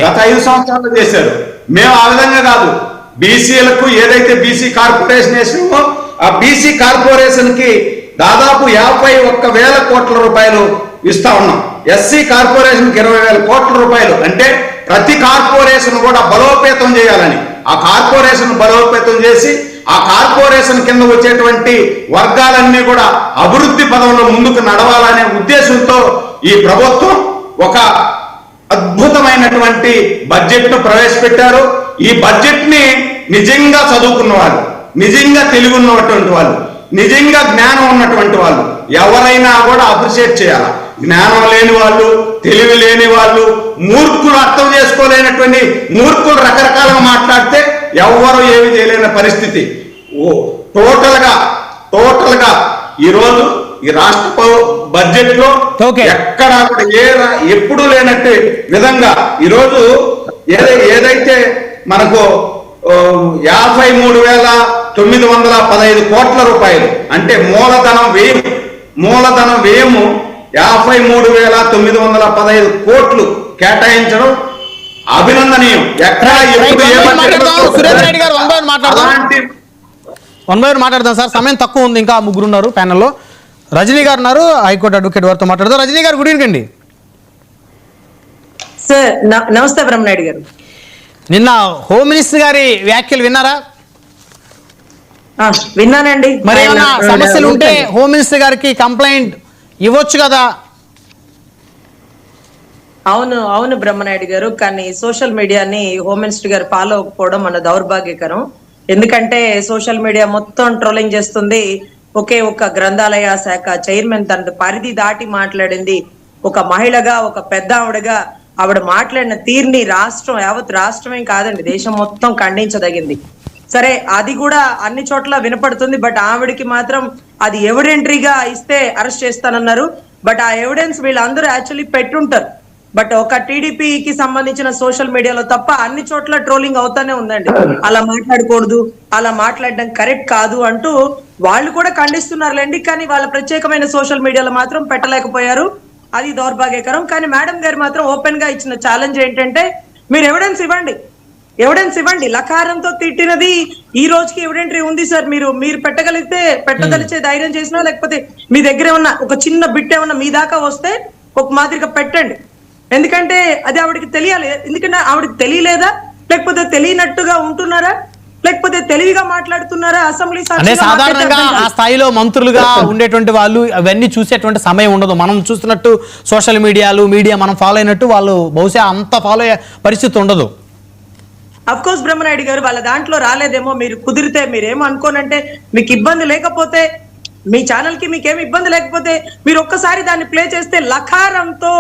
గత 5 సంవత్సరాలు చేశారు. మేము ఆ విధంగా కాదు, బీసీలకు ఏదైతే బీసీ కార్పొరేషన్ వేసినామో ఆ బీసీ కార్పొరేషన్ కి దాదాపు 51,000 కోట్ల రూపాయలు ఇస్తా ఉన్నాం. ఎస్సీ కార్పొరేషన్ కి 20,000 కోట్ల రూపాయలు. అంటే ప్రతి కార్పొరేషన్ కూడా బలోపేతం చేయాలని, ఆ కార్పొరేషన్ బలోపేతం చేసి ఆ కార్పొరేషన్ కింద వచ్చేటువంటి వర్గాలన్నీ కూడా అభివృద్ధి పదంలో ముందుకు నడవాలనే ఉద్దేశంతో ఈ ప్రభుత్వం ఒక అద్భుతమైనటువంటి బడ్జెట్ ను ప్రవేశపెట్టారు. ఈ బడ్జెట్ ని నిజంగా చదువుకున్న వాళ్ళు, నిజంగా తెలివి ఉన్నటువంటి వాళ్ళు, నిజంగా జ్ఞానం ఉన్నటువంటి వాళ్ళు ఎవరైనా కూడా అప్రిషియేట్ చేయాలి. జ్ఞానం లేని వాళ్ళు, తెలివి లేని వాళ్ళు, మూర్ఖులు, అర్థం చేసుకోలేనటువంటి మూర్ఖులు రకరకాలుగా మాట్లాడితే ఎవరు ఏమి చేయలేని పరిస్థితి. టోటల్ గా ఈరోజు ఈ రాష్ట్ర బడ్జెట్ లో ఎక్కడా కూడా ఎప్పుడు లేనట్టు విధంగా ఈరోజు ఏదైతే మనకు 53,915 కోట్ల రూపాయలు అంటే మూలధనం వ్యయము 53,915 కోట్లు కేటాయించడం అభినందనీయం. మాట్లాడదాం సార్, సమయం తక్కువ ఉంది, ఇంకా ముగ్గురు ఉన్నారు ప్యానెల్లో. రజనీ గారు ఉన్నారు, హైకోర్టు అడ్వకేట్ వారితో మాట్లాడదాం. రజనీ గారు, గుడ్ ఈవినింగ్ అండి. సార్ నమస్తే బ్రహ్మనాయుడు గారు. నిన్న హోమ్ మినిస్టర్ గారి వ్యాఖ్యలు విన్నారా? విన్నానండి. మరి ఏమైనా సమస్యలు ఉంటే హోమ్ మినిస్టర్ గారికి కంప్లైంట్ ఇవ్వచ్చు కదా? అవును బ్రహ్మనాయుడు గారు, కానీ సోషల్ మీడియాని హోమ్ మినిస్టర్ గారు ఫాలో అవ్వకపోవడం మన దౌర్భాగ్యకరం. ఎందుకంటే సోషల్ మీడియా మొత్తం ట్రోలింగ్ చేస్తుంది. ఒకే ఒక గ్రంథాలయ శాఖ చైర్మన్ తన పరిధి దాటి మాట్లాడింది. ఒక మహిళగా, ఒక పెద్ద ఆవిడ మాట్లాడిన తీరుని యావత్ రాష్ట్రమే కాదండి, దేశం మొత్తం ఖండించదగింది. సరే అది కూడా అన్ని చోట్ల వినపడుతుంది, బట్ ఆవిడకి మాత్రం అది ఎవిడెంటరీగా ఇస్తే అరెస్ట్ చేస్తానన్నారు. బట్ ఆ ఎవిడెన్స్ వీళ్ళందరూ యాక్చువల్లీ పెట్టుంటారు, బట్ ఒక టీడీపీకి సంబంధించిన సోషల్ మీడియాలో తప్ప అన్ని చోట్ల ట్రోలింగ్ అవుతానే ఉందండి. అలా మాట్లాడకూడదు, అలా మాట్లాడడం కరెక్ట్ కాదు అంటూ వాళ్ళు కూడా ఖండిస్తున్నారులేండి. కానీ వాళ్ళ ప్రత్యేకమైన సోషల్ మీడియాలో మాత్రం పెట్టలేకపోయారు, అది దౌర్భాగ్యకరం. కానీ మేడం గారు మాత్రం ఓపెన్ గా ఇచ్చిన ఛాలెంజ్ ఏంటంటే మీరు ఎవిడెన్స్ ఇవ్వండి. లకారంతో తిట్టినది ఈ రోజుకి ఎవిడెంటరీ ఉంది సార్, మీరు పెట్టగలిగితే పెట్టదలిచే ధైర్యం చేసినా, లేకపోతే మీ దగ్గర ఉన్న ఒక చిన్న బిట్ ఏమన్నా మీ దాకా వస్తే ఒక మాదిరిగా పెట్టండి. ఎందుకంటే అది ఆవిడకి తెలియాలి. ఎందుకంటే ఆవిడకి తెలియలేదా, లేకపోతే తెలియనట్టుగా ఉంటున్నారా, లేకపోతే తెలివిగా మాట్లాడుతున్నారా? అసెంబ్లీ అంటే సాధారణంగా ఆ స్థాయిలో మంత్రులుగా ఉండేటువంటి వాళ్ళు అవన్నీ చూసేటువంటి సమయం ఉండదు. మనం చూస్తున్నట్టు సోషల్ మీడియా మనం ఫాలో అయినట్టు వాళ్ళు బహుశా అంత ఫాలో అయ్యే పరిస్థితి ఉండదు. అఫ్ కోర్స్ బ్రహ్మనాయుడు గారు వాళ్ళ దాంట్లో రాలేదేమో, మీరు కుదిరితే మీరేమో అనుకోనంటే మీకు ఇబ్బంది లేకపోతే, మీ ఛానల్ కి మీకేమి ఇబ్బంది లేకపోతే మీరు ఒక్కసారి దాన్ని ప్లే చేస్తే లకారంతో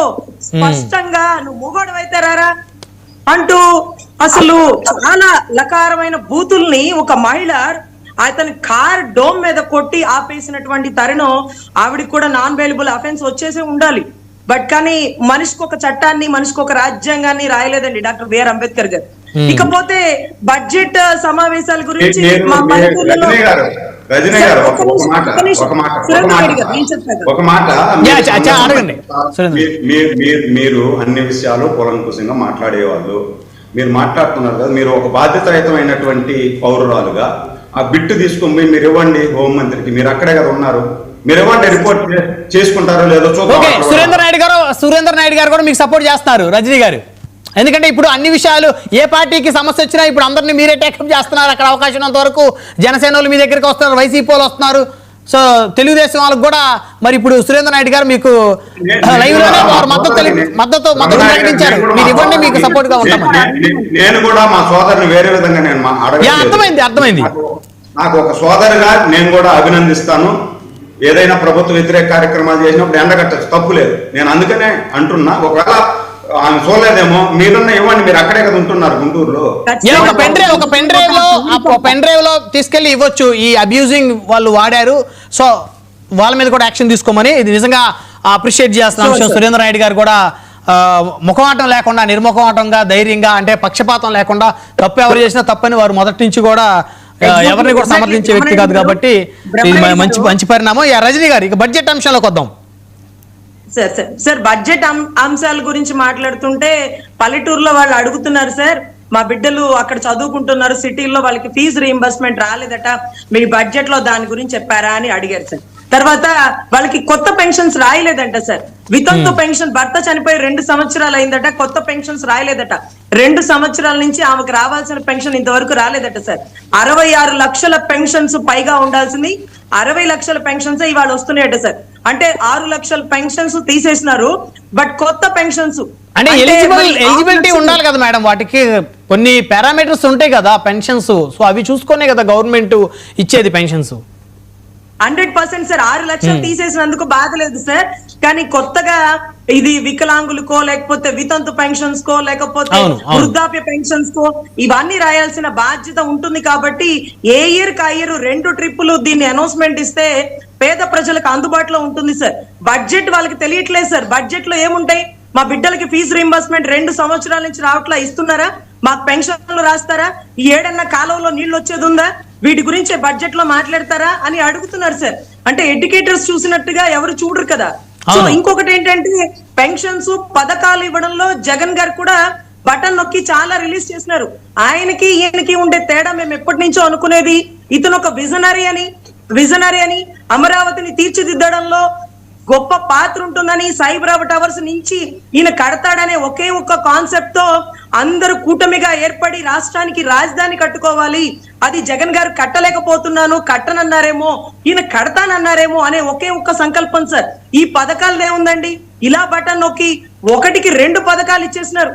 స్పష్టంగా నువ్వు మూగోడవైతే రారా అంటూ అసలు చాలా లకారమైన బూతుల్ని ఒక మహిళ అతని కార్ డోమ్ మీద కొట్టి ఆపేసినటువంటి తరుణం. ఆవిడికి కూడా నాన్ బెయిలబుల్ అఫెన్స్ వచ్చేసే ఉండాలి, బట్ కానీ మనిషికి ఒక చట్టాన్ని, మనిషికి ఒక రాజ్యాంగాన్ని రాయలేదండి డాక్టర్ బిఆర్ అంబేద్కర్ గారు. ఇకపోతే బడ్జెట్ సమావేశాల గురించి మా పల్లెటూరులో మీరు అన్ని విషయాలు కూలంకుశంగా మాట్లాడేవాళ్ళు, మీరు మాట్లాడుతున్నారు కదా, మీరు ఒక బాధ్యతాయుతమైనటువంటి పౌరురాలుగా ఆ బిట్టు తీసుకొని మీరు ఇవ్వండి హోంమంత్రికి, మీరు అక్కడే కదా ఉన్నారు, మీరు ఇవ్వండి, రిపోర్ట్ చేసుకుంటారో లేదో చూద్దాం. సురేంద్ర నాయుడు గారు కూడా మీకు సపోర్ట్ చేస్తున్నారు రజనీ గారు, ఎందుకంటే ఇప్పుడు అన్ని విషయాలు ఏ పార్టీకి సమస్య వచ్చినా ఇప్పుడు అందరినీ మీరే టేకప్ చేస్తున్నారు. అక్కడ అవకాశం ఉన్నంత వరకు జనసేన వాళ్ళు మీ దగ్గరికి వస్తున్నారు, వైసీపీ వాళ్ళు వస్తున్నారు, సో తెలుగుదేశం వాళ్ళకి కూడా మరి ఇప్పుడు సురేంద్ర నాయుడు గారు మీకు లైవ్ లోనే మద్దతు ప్రకటించారు. మీరు ఇవ్వండి, మీకు సపోర్ట్ గా ఉంటాం. నేను కూడా మా సోదరుని వేరే విధంగా నేను అర్థమైంది. నాకు ఒక సోదరుగా నేను కూడా అభినందిస్తాను. ఏదైనా ప్రభుత్వ వ్యతిరేక కార్యక్రమాలు చేసినప్పుడు ఎండగట్టచ్చు, తప్పు లేదు. నేను అందుకనే అంటున్నా, ఒకవేళ ఆమె చూడలేదేమో, మీరున్న ఇవ్వండి, మీరు అక్కడే కదా ఉంటున్నారు గుంటూరులో. ఒక పెన్ డ్రైవ్ లో తీసుకెళ్లి ఇవ్వచ్చు. ఈ అబ్యూజింగ్ వాళ్ళు వాడారు, సో వాళ్ళ మీద కూడా యాక్షన్ తీసుకోమని ఇది నిజంగా అప్రిషియేట్ చేస్తున్న అంశం. సురేంద్ర నాయుడు గారు కూడా ముఖమాటం లేకుండా, నిర్ముఖమాటంగా, ధైర్యంగా, అంటే పక్షపాతం లేకుండా తప్పు ఎవరు చేసినా తప్పని వారు మొదటి నుంచి కూడా ఎవరిని కూడా సమర్థించే వ్యక్తి కాదు కాబట్టి ఇది మంచి పరిణామం. రజనీ గారు, ఇక బడ్జెట్ అంశాలకు వద్దాం. సార్ బడ్జెట్ అంశాల గురించి మాట్లాడుతుంటే పల్లెటూరులో వాళ్ళు అడుగుతున్నారు సార్, మా బిడ్డలు అక్కడ చదువుకుంటున్నారు సిటీల్లో, వాళ్ళకి ఫీజు రీయింబర్స్మెంట్ రాలేదట, మీ బడ్జెట్ లో దాని గురించి చెప్పారా అని అడిగారు సార్. తర్వాత వాళ్ళకి కొత్త పెన్షన్స్ రాయలేదంట సార్. వితంతు పెన్షన్, భర్త చనిపోయి 2 సంవత్సరాలు అయిందట, కొత్త పెన్షన్స్ రాయలేదట. 2 సంవత్సరాల నుంచి ఆమెకు రావాల్సిన పెన్షన్ ఇంతవరకు రాలేదట సార్. 66 లక్షల పెన్షన్స్ పైగా ఉండాల్సింది 60 లక్షల పెన్షన్స్ ఇవాళ వస్తున్నాయట సార్. అంటే 6 లక్షల పెన్షన్స్ తీసేసినారు, బట్ కొత్త పెన్షన్స్ అంటే ఎలిజిబిలిటీ ఉండాలి కదా మేడం, వాటికి కొన్ని పారామీటర్స్ ఉంటాయి కదా పెన్షన్స్, సో అవి చూసుకునే కదా గవర్నమెంట్ ఇచ్చేది పెన్షన్స్. 100% సార్. 6 లక్షలు తీసేసినందుకు బాధ లేదు సార్, కానీ కొత్తగా ఇది వికలాంగులకో, లేకపోతే వితంతు పెన్షన్స్ కో, లేకపోతే వృద్ధాప్య పెన్షన్స్ కో ఇవన్నీ రాయాల్సిన బాధ్యత ఉంటుంది. కాబట్టి ఏ ఇయర్ కి ఆ ఇయర్ 2 ట్రిప్పులు దీన్ని అనౌన్స్మెంట్ ఇస్తే పేద ప్రజలకు అందుబాటులో ఉంటుంది సార్. బడ్జెట్ వాళ్ళకి తెలియట్లేదు సార్. బడ్జెట్ లో ఏముంటాయి, మా బిడ్డలకి ఫీజు రీయింబర్స్మెంట్ 2 సంవత్సరాల నుంచి రావట్లా, ఇస్తున్నారా? మాకు పెన్షన్లు రాస్తారా? ఈ ఏడన్నా కాలంలో నీళ్లు వచ్చేది ఉందా? వీటి గురించి బడ్జెట్ లో మాట్లాడతారా అని అడుగుతున్నారు సార్. అంటే ఎడ్యుకేటర్స్ చూసినట్టుగా ఎవరు చూడరు కదా. సో ఇంకొకటి ఏంటంటే పెన్షన్స్ పథకాలు ఇవ్వడంలో జగన్ గారు కూడా బటన్ నొక్కి చాలా రిలీజ్ చేసినారు. ఆయనకి ఈయనకి ఉండే తేడా మేము ఎప్పటి నుంచో అనుకునేది, ఇతను ఒక విజనరీ అని అమరావతిని తీర్చిదిద్దడంలో గొప్ప పాత్ర ఉంటుందని, సైబరాబాద్ టవర్స్ నుంచి ఈయన కడతాడనే ఒకే ఒక్క కాన్సెప్ట్ తో అందరూ కూటమిగా ఏర్పడి రాష్ట్రానికి రాజధాని కట్టుకోవాలి, అది జగన్ గారు కట్టనన్నారేమో, ఈయన కడతానన్నారేమో అనే ఒకే ఒక్క సంకల్పం సార్. ఈ పథకాలు ఏముందండి, ఇలా బటన్ నొక్కి 1కి 2 పథకాలు ఇచ్చేసినారు.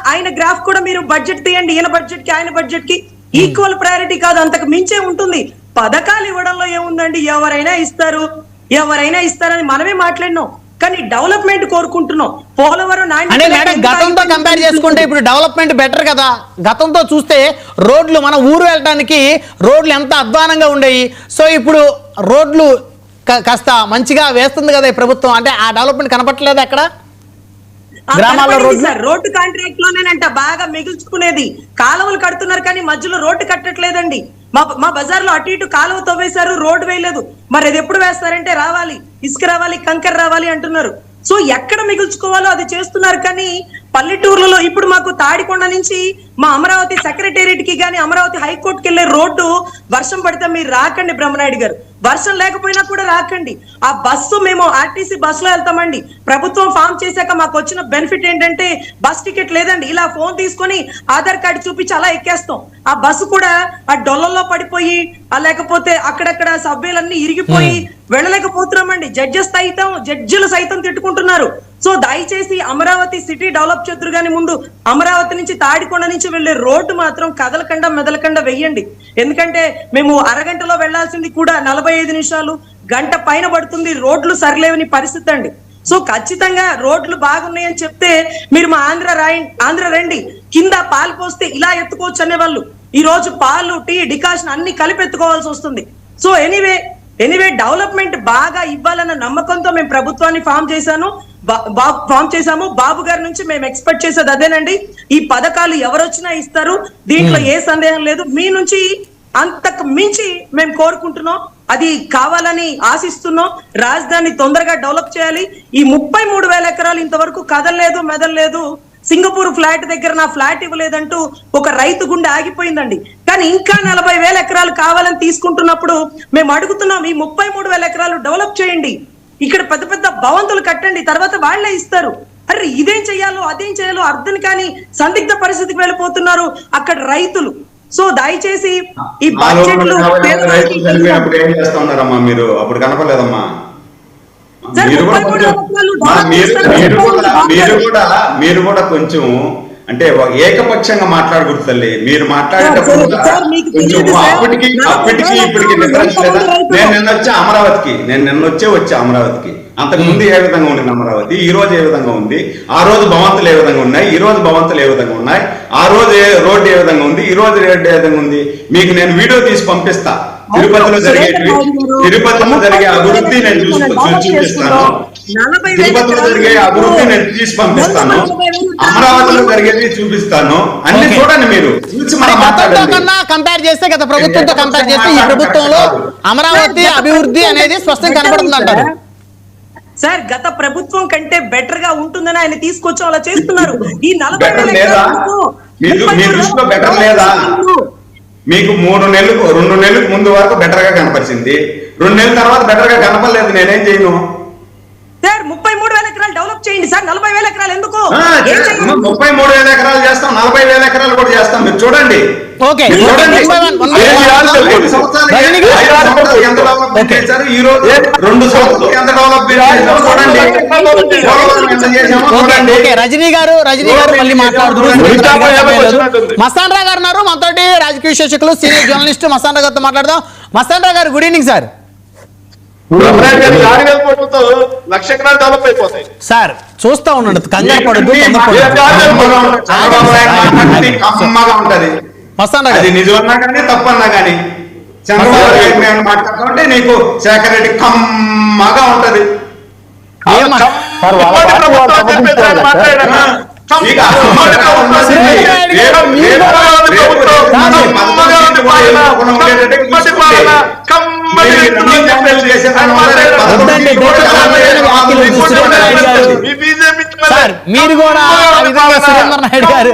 ఆయన గ్రాఫ్ కూడా మీరు బడ్జెట్ తీయండి, ఈయన బడ్జెట్ కి ఆయన బడ్జెట్ కి ఈక్వల్ ప్రయారిటీ కాదు, అంతకు మించే ఉంటుంది. పథకాలు ఇవ్వడంలో ఏముందండి, ఎవరైనా ఇస్తారని మనమే మాట్లాడినాం. కానీ డెవలప్మెంట్ కోరుకుంటున్నాం. పోలవరం అంటే మేడం గతంతో కంపేర్ చేసుకుంటే ఇప్పుడు డెవలప్మెంట్ బెటర్ కదా. గతంతో చూస్తే రోడ్లు మన ఊరు వెళ్ళడానికి రోడ్లు ఎంత అధ్వానంగా ఉండేవి. సో ఇప్పుడు రోడ్లు కాస్త మంచిగా వేస్తుంది కదా ఈ ప్రభుత్వం. అంటే ఆ డెవలప్మెంట్ కనపట్లేదు అక్కడ గ్రామాల్లో రోడ్డు కాంట్రాక్ట్ లోనేనంట బాగా మిగుల్చుకునేది. కాలువలు కడుతున్నారు కానీ మధ్యలో రోడ్డు కట్టట్లేదండి. మా బజార్ లో అటు ఇటు కాలువ తవ్వేశారు, రోడ్డు వేయలేదు. మరి అది ఎప్పుడు వేస్తారంటే రావాలి, ఇసుక రావాలి, కంకర రావాలి అంటున్నారు. సో ఎక్కడ మిగుల్చుకోవాలో అది చేస్తున్నారు. కానీ పల్లెటూర్లలో ఇప్పుడు మాకు తాడికొండ నుంచి మా అమరావతి సెక్రటేరియట్ కి గానీ అమరావతి హైకోర్టుకి వెళ్లే రోడ్డు వర్షం పడితే మీరు రాకండి బ్రహ్మనాయుడు గారు, వర్షం లేకపోయినా కూడా రాకండి. ఆ బస్సు మేము ఆర్టీసీ బస్సులో వెళ్తామండి. ప్రభుత్వం ఫామ్ చేశాక మాకు వచ్చిన బెనిఫిట్ ఏంటంటే బస్ టికెట్ లేదండి, ఇలా ఫోన్ తీసుకొని ఆధార్ కార్డు చూపించి అలా ఎక్కేస్తాం. ఆ బస్సు కూడా ఆ డొల్లలో పడిపోయి లేకపోతే అక్కడక్కడ సభ్యులన్నీ ఇరిగిపోయి వెళ్ళలేకపోతున్నామండి. జడ్జిలు సైతం తిట్టుకుంటున్నారు. సో దయచేసి అమరావతి సిటీ డెవలప్ చేద్దరు కానీ ముందు అమరావతి నుంచి తాడికొండ నుంచి వెళ్లే రోడ్డు మాత్రం కదలకుండా మెదలకుండా వెయ్యండి. ఎందుకంటే మేము అరగంటలో వెళ్లాల్సింది కూడా 45 నిమిషాలు, గంట పైన పడుతుంది. రోడ్లు సరిలేవని పరిస్థితి అండి. సో ఖచ్చితంగా రోడ్లు బాగున్నాయని చెప్తే మీరు మా ఆంధ్ర రండి, కింద పాలు పోస్తే ఇలా ఎత్తుకోవచ్చు అనేవాళ్ళు. ఈ రోజు పాలు, టీ, డికాషన్ అన్ని కలిపి ఎత్తుకోవాల్సి వస్తుంది. సో ఎనీవే డెవలప్మెంట్ బాగా ఇవ్వాలన్న నమ్మకంతో మేము ప్రభుత్వాన్ని ఫామ్ చేశాము. బాబు గారి నుంచి మేము ఎక్స్పెక్ట్ చేసేది అదేనండి. ఈ పథకాలు ఎవరొచ్చినా ఇస్తారు, దీంట్లో ఏ సందేహం లేదు. మీ నుంచి అంతకు మించి మేము కోరుకుంటున్నాం, అది కావాలని ఆశిస్తున్నాం. రాజధాని తొందరగా డెవలప్ చేయాలి. ఈ 33,000 ఎకరాలు ఇంతవరకు కదలలేదు, మెదలలేదు. సింగపూర్ ఫ్లాట్ దగ్గర నా ఫ్లాట్ ఇవ్వలేదంటూ ఒక రైతు గుండె ఆగిపోయిందండి. కానీ ఇంకా 40,000 ఎకరాలు కావాలని తీసుకుంటున్నప్పుడు మేము అడుగుతున్నాం, ఈ 33,000 ఎకరాలు డెవలప్ చేయండి, ఇక్కడ పెద్ద పెద్ద భవంతులు కట్టండి, తర్వాత వాళ్లే ఇస్తారు. అరే ఇదేం చెయ్యాలో అదేం చేయాలో అర్థం కాని సందిగ్ధ పరిస్థితికి వెళ్ళిపోతున్నారు అక్కడ రైతులు. సో దయచేసి ఈ బడ్జెట్లు ఏం చేస్తా ఉన్నారమ్మా మీరు? అప్పుడు కనపడలేదమ్మా. మీరు కూడా కొంచెం అంటే ఏకపక్షంగా మాట్లాడకూడదు తల్లి. మీరు మాట్లాడేటప్పుడు కొంచెం అప్పటికి ఇప్పటికి డిఫరెన్స్ లేదా? నేను నిన్న వచ్చి అమరావతికి అంతకు ముందు ఏ విధంగా ఉంది అమరావతి, ఈ రోజు ఏ విధంగా ఉంది, ఆ రోజు భవంతులు ఏ విధంగా ఉన్నాయి, ఈ రోజు భవంతులు ఏ విధంగా ఉన్నాయి, ఆ రోజు రోడ్డు ఏ విధంగా ఉంది, ఈ రోజు రోడ్డు ఏ విధంగా ఉంది, మీకు నేను వీడియో తీసి పంపిస్తా. తిరుపతిలో జరిగే అభివృద్ధి నేను చూపిస్తాను, తిరుపతిలో జరిగే అభివృద్ధి నేను తీసి పంపిస్తాను, అమరావతిలో జరిగేది చూపిస్తాను. అన్ని చూడండి మీరు చూసి కంపేర్ చేస్తే గత ప్రభుత్వంతో కంపేర్ చేస్తే ఈ ప్రభుత్వంలో అమరావతి అభివృద్ధి అనేది స్పష్టంగా కనబడుతుంది అంటారు సార్. గత ప్రభుత్వం కంటే బెటర్ గా ఉంటుందని ఆయన తీసుకొచ్చి అలా చేస్తున్నారు. ఈ 40,000 బెటర్ లేదా? మీకు 2 నెలలకు ముందు వరకు బెటర్ గా కనపరిచింది, 2 నెలల తర్వాత బెటర్ గా కనపడలేదు. నేనేం చేయను సార్? 33,000 ఎకరాలు డెవలప్ చేయండి సార్. 40,000 ఎకరాలు ఎందుకు? 33,000 ఎకరాలు చేస్తాం, 40,000 ఎకరాలు కూడా చేస్తాం. మీరు చూడండి. రజనీ గారు మళ్ళీ మాట్లాడుతున్నారు. మస్తాన్ రావు గారు ఉన్నారు మనతోటి, రాజకీయ విశ్లేషకులు, సీనియర్ జర్నలిస్ట్ మస్తాన్ రావు గారితో మాట్లాడదాం. మస్తాన్ రావు గారు, గుడ్ ఈవినింగ్ సార్. సార్ చూస్తా ఉన్నాడు, కంగారు పడద్దు. అది నిజమన్నా కానీ తప్పన్నా కానీ చంద్రబాబు నాయుడు మాట్లాడుతుంటే నీకు శేఖర్ రెడ్డి కమ్మగా ఉంటది. సార్ మీరు కూడా సురేంద్ర నాయుడు గారు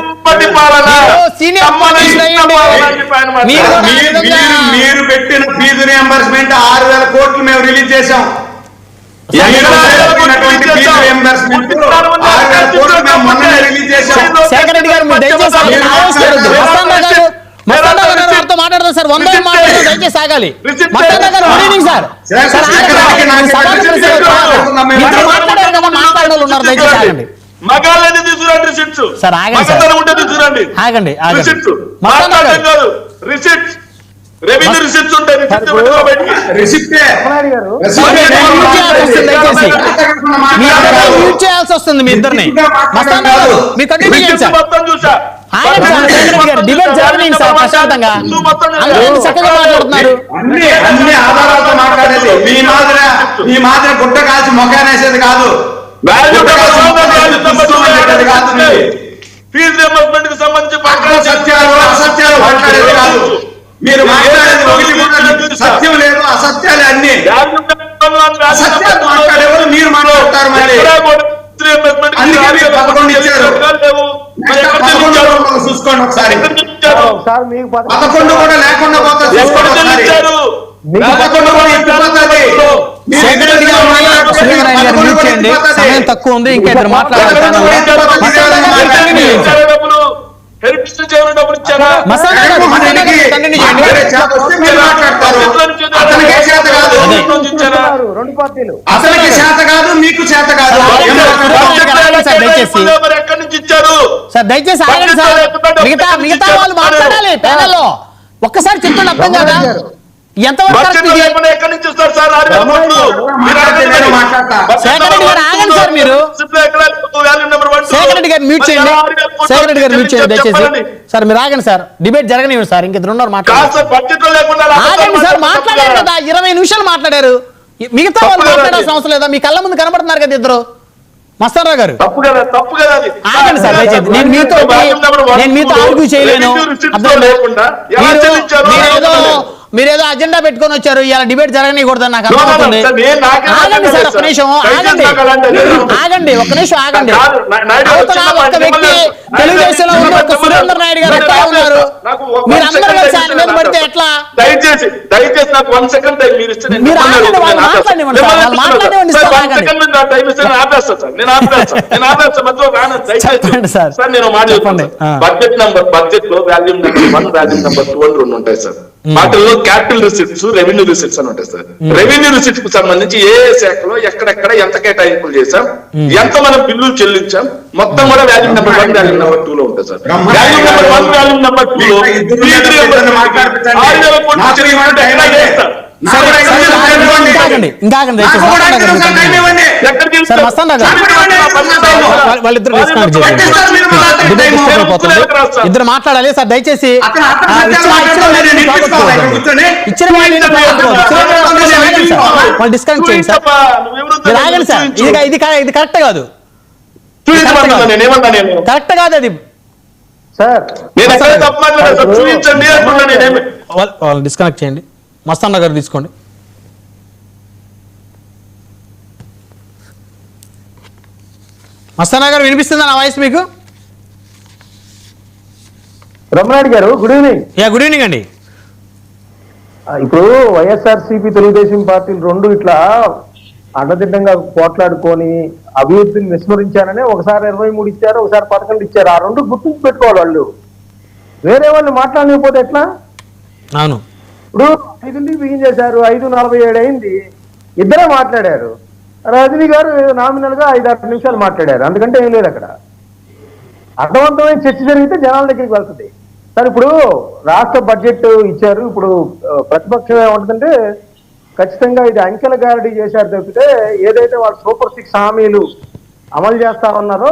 మీరు పెట్టిన ఫీజు రియంబర్స్మెంట్ 6,000 కోట్లు మేము రిలీజ్ చేశాం. శేఖర్ రెడ్డి గారు మాట్లాడదాం సార్. 1 మాట్లాడదాం, దయచేసి ఆగాలి. మాట్లాడారు ఉన్నారు, దయచేసి ఆగండి. మగాళ్ళని తీసుకురండి రిసిప్ట్స్. సార్ ఆగండి, ఉంటే తీసుకురండి ఆగండి. రిసిప్ట్స్ రెవెన్యూ రిసిప్ట్స్ ఉంటాయి, రిసిప్ట్ పెట్టుకో బయటికి. రిసిప్టే. రమణారెడ్డి గారు మ్యూట్ చేయాల్సి వస్తుంది మీ ఇద్దరిని. మస్తాన్ గారు మీ కంటిన్యూ చేయండి రిసిప్ట్ సార్. మొత్తం చూసా. ఆగండి సార్, శేఖర్ రెడ్డి గారు డిబేట్ జరగనివ్వండి సార్ ప్రశాంతంగా. అందరూ చక్కగా మాట్లాడుతున్నారు. అన్ని ఆధారాలతో మాట్లాడేది. మీ మాదిరి గుడ్డ కాల్చి మొఖానేసేది కాదు. ఫీజు రియంబర్స్మెంట్ కి సంబంధించి సత్యాలు అసత్యాలు మాట్లాడేది కాదు. మీరు మాట్లాడేది ఒకటి కూడా సత్యం లేదు, అసత్యాలే అన్ని. అసత్యాలు మాట్లాడేవారు మీరు మాట్లాడతారు. మరి అందుకే మీరు 11 ఇచ్చారు. 11 చూసుకోండి ఒకసారి. సార్ మీకు 11 కూడా లేకుండా పోతే చూసుకోండి ఒకసారి. 11 కూడా ఎత్తిపోతుంది. శేఖర్ రెడ్డి గారు శ్రీనారాయణ గారు మ్యూట్ చేయండి. సమయం తక్కువ ఉంది, ఇంకా ఇద్దరు మాట్లాడాలి. డబ్బులు ఇచ్చారా? మస్తాన్ గారు కంటిన్యూ చేయండి. అతనికి చేత కాదు, రెండు పార్టీలు అతనికి చేత కాదు, మీకు చేత కాదు. మరి ఎక్కడి నుంచి ఇచ్చారు? సార్ దయచేసి ఆగండి సార్. మిగతా వాళ్ళు మాట్లాడాలి ప్యానెల్లో. ఒక్కసారి చెప్తుండే అర్థం కాదా? ఎంతవరకు బడ్జెట్ లో లేకుండా ఎక్కడి నుంచి ఇస్తారు సార్? 6,000 కోట్లు. శేఖర్ రెడ్డి గారు ఆగండి సార్. మీరు శేఖర్ రెడ్డి గారు మ్యూట్ చేయండి. శేఖర్ రెడ్డి గారు మ్యూట్ చేయండి దయచేసి. సార్ మీరు ఆగండి సార్, డిబేట్ జరగనివ్వండి సార్. ఇంకిద్దరు ఉన్నారు మాట్లాడారు. బడ్జెట్ లో లేకుండా ఆగండి సార్, మాట్లాడారు కదా 20 నిమిషాలు మాట్లాడారు. మిగతా వాళ్ళు మాట్లాడాల్సిన అవసరం లేదా? మీ కళ్ళ ముందు కనబడుతున్నారు కదా ఇద్దరు. మస్తాన్ రావు గారు తప్పు కదా, తప్పు కదా అది. ఆగండి సార్ దయచేసి. నేను మీతో ఆర్గ్యూ చేయలేను. మీరేదో అజెండా పెట్టుకొని వచ్చారు, ఇలా డిబేట్ జరగనీయకూడదని నాకు అర్థమవుతుంది. ఆగండి సార్ ఒక్క నిమిషం, ఆగండి ఒక్క నిమిషం ఆగండి. ఒక్క వ్యక్తి తెలుగుదేశంలో ఉన్న ఒక సురేంద్ర నాయుడు గారు ఎట్లా ఉన్నారు? మీరందరూ కలిసి ఆయన మీద పడితే ఎట్లా? దయచేసి నాకు 1 సెకండ్ టైం మీరు ఇస్తే మీరు ఆగండి, వాళ్ళు మాట్లాడివ్వండి సార్. వాళ్ళు మాట్లాడివ్వండి సార్. ఆగండి నేను ఆపేస్తాను సార్. నేను ఆపేస్తాను మధ్యలో రాను. చెప్పండి సార్. సార్ నేను మాట చెప్పండి. బడ్జెట్ లో వాల్యూమ్ నెంబర్ 1, వాల్యూమ్ నెంబర్ 2 అని 2 ఉంటాయి సార్. వాటిల్లో క్యాపిటల్ రిసిప్ట్స్, రెవెన్యూ రిసిప్ట్స్ అని ఉంటాయి సార్. రెవెన్యూ రిసిప్ట్స్ కు సంబంధించి ఏ శాఖలో ఎక్కడెక్కడ ఎంత కేటాయింపులు చేశాం, ఎంత మనం బిల్లులు చెల్లించాం, మొత్తం కూడా వాల్యూమ్ నెంబర్ 1, వాల్యూమ్ నెంబర్ 2 లో ఉంటుంది sir. Volume number 1, volume number 2 లో 6,000 కోట్లు చెల్లించుకుంటే ఎక్కడ చేస్తారు? ఇద్దరు మాట్లాడాలి సార్ దయచేసి. డిస్కనెక్ట్ చేయండి సార్. మీరు ఆగండి సార్. ఇది కరెక్ట్ కాదు, కరెక్ట్ కాదు అది సార్. వాళ్ళు డిస్కనెక్ట్ చేయండి. మస్తాన్ గారు తీసుకోండి. మస్తాన్ గారు వినిపిస్తుందా నా వాయిస్ మీకు? రమణారెడ్డి గారు గుడ్ ఈవినింగ్. గుడ్ ఈవినింగ్ అండి. ఇప్పుడు వైఎస్ఆర్సీపీ తెలుగుదేశం పార్టీలు రెండు ఇట్లా అండదిడ్డంగా పోట్లాడుకొని అభివృద్ధిని విస్మరించారనే ఒకసారి 23 ఇచ్చారు, ఒకసారి 11 ఇచ్చారు. ఆ రెండు గుర్తించి పెట్టుకోవాలి వాళ్ళు. వేరే వాళ్ళు మాట్లాడలేకపోతే ఎట్లా? అవును, ఇప్పుడు 5 బిగిన్ చేశారు, 5:47 అయింది, ఇద్దరే మాట్లాడారు. రజనీ గారు నామినల్ గా 5-6 నిమిషాలు మాట్లాడారు, అందుకంటే ఏం లేదు అక్కడ. అర్థవంతమైన చర్చ జరిగితే జనాల దగ్గరికి వెళ్తుంది సార్. ఇప్పుడు రాష్ట్ర బడ్జెట్ ఇచ్చారు, ఇప్పుడు ప్రతిపక్షం ఏమంటుందంటే ఖచ్చితంగా ఇది అంకెల గారడీ చేశారు తప్పితే ఏదైతే వాళ్ళు సూపర్ 6 హామీలు అమలు చేస్తా ఉన్నారో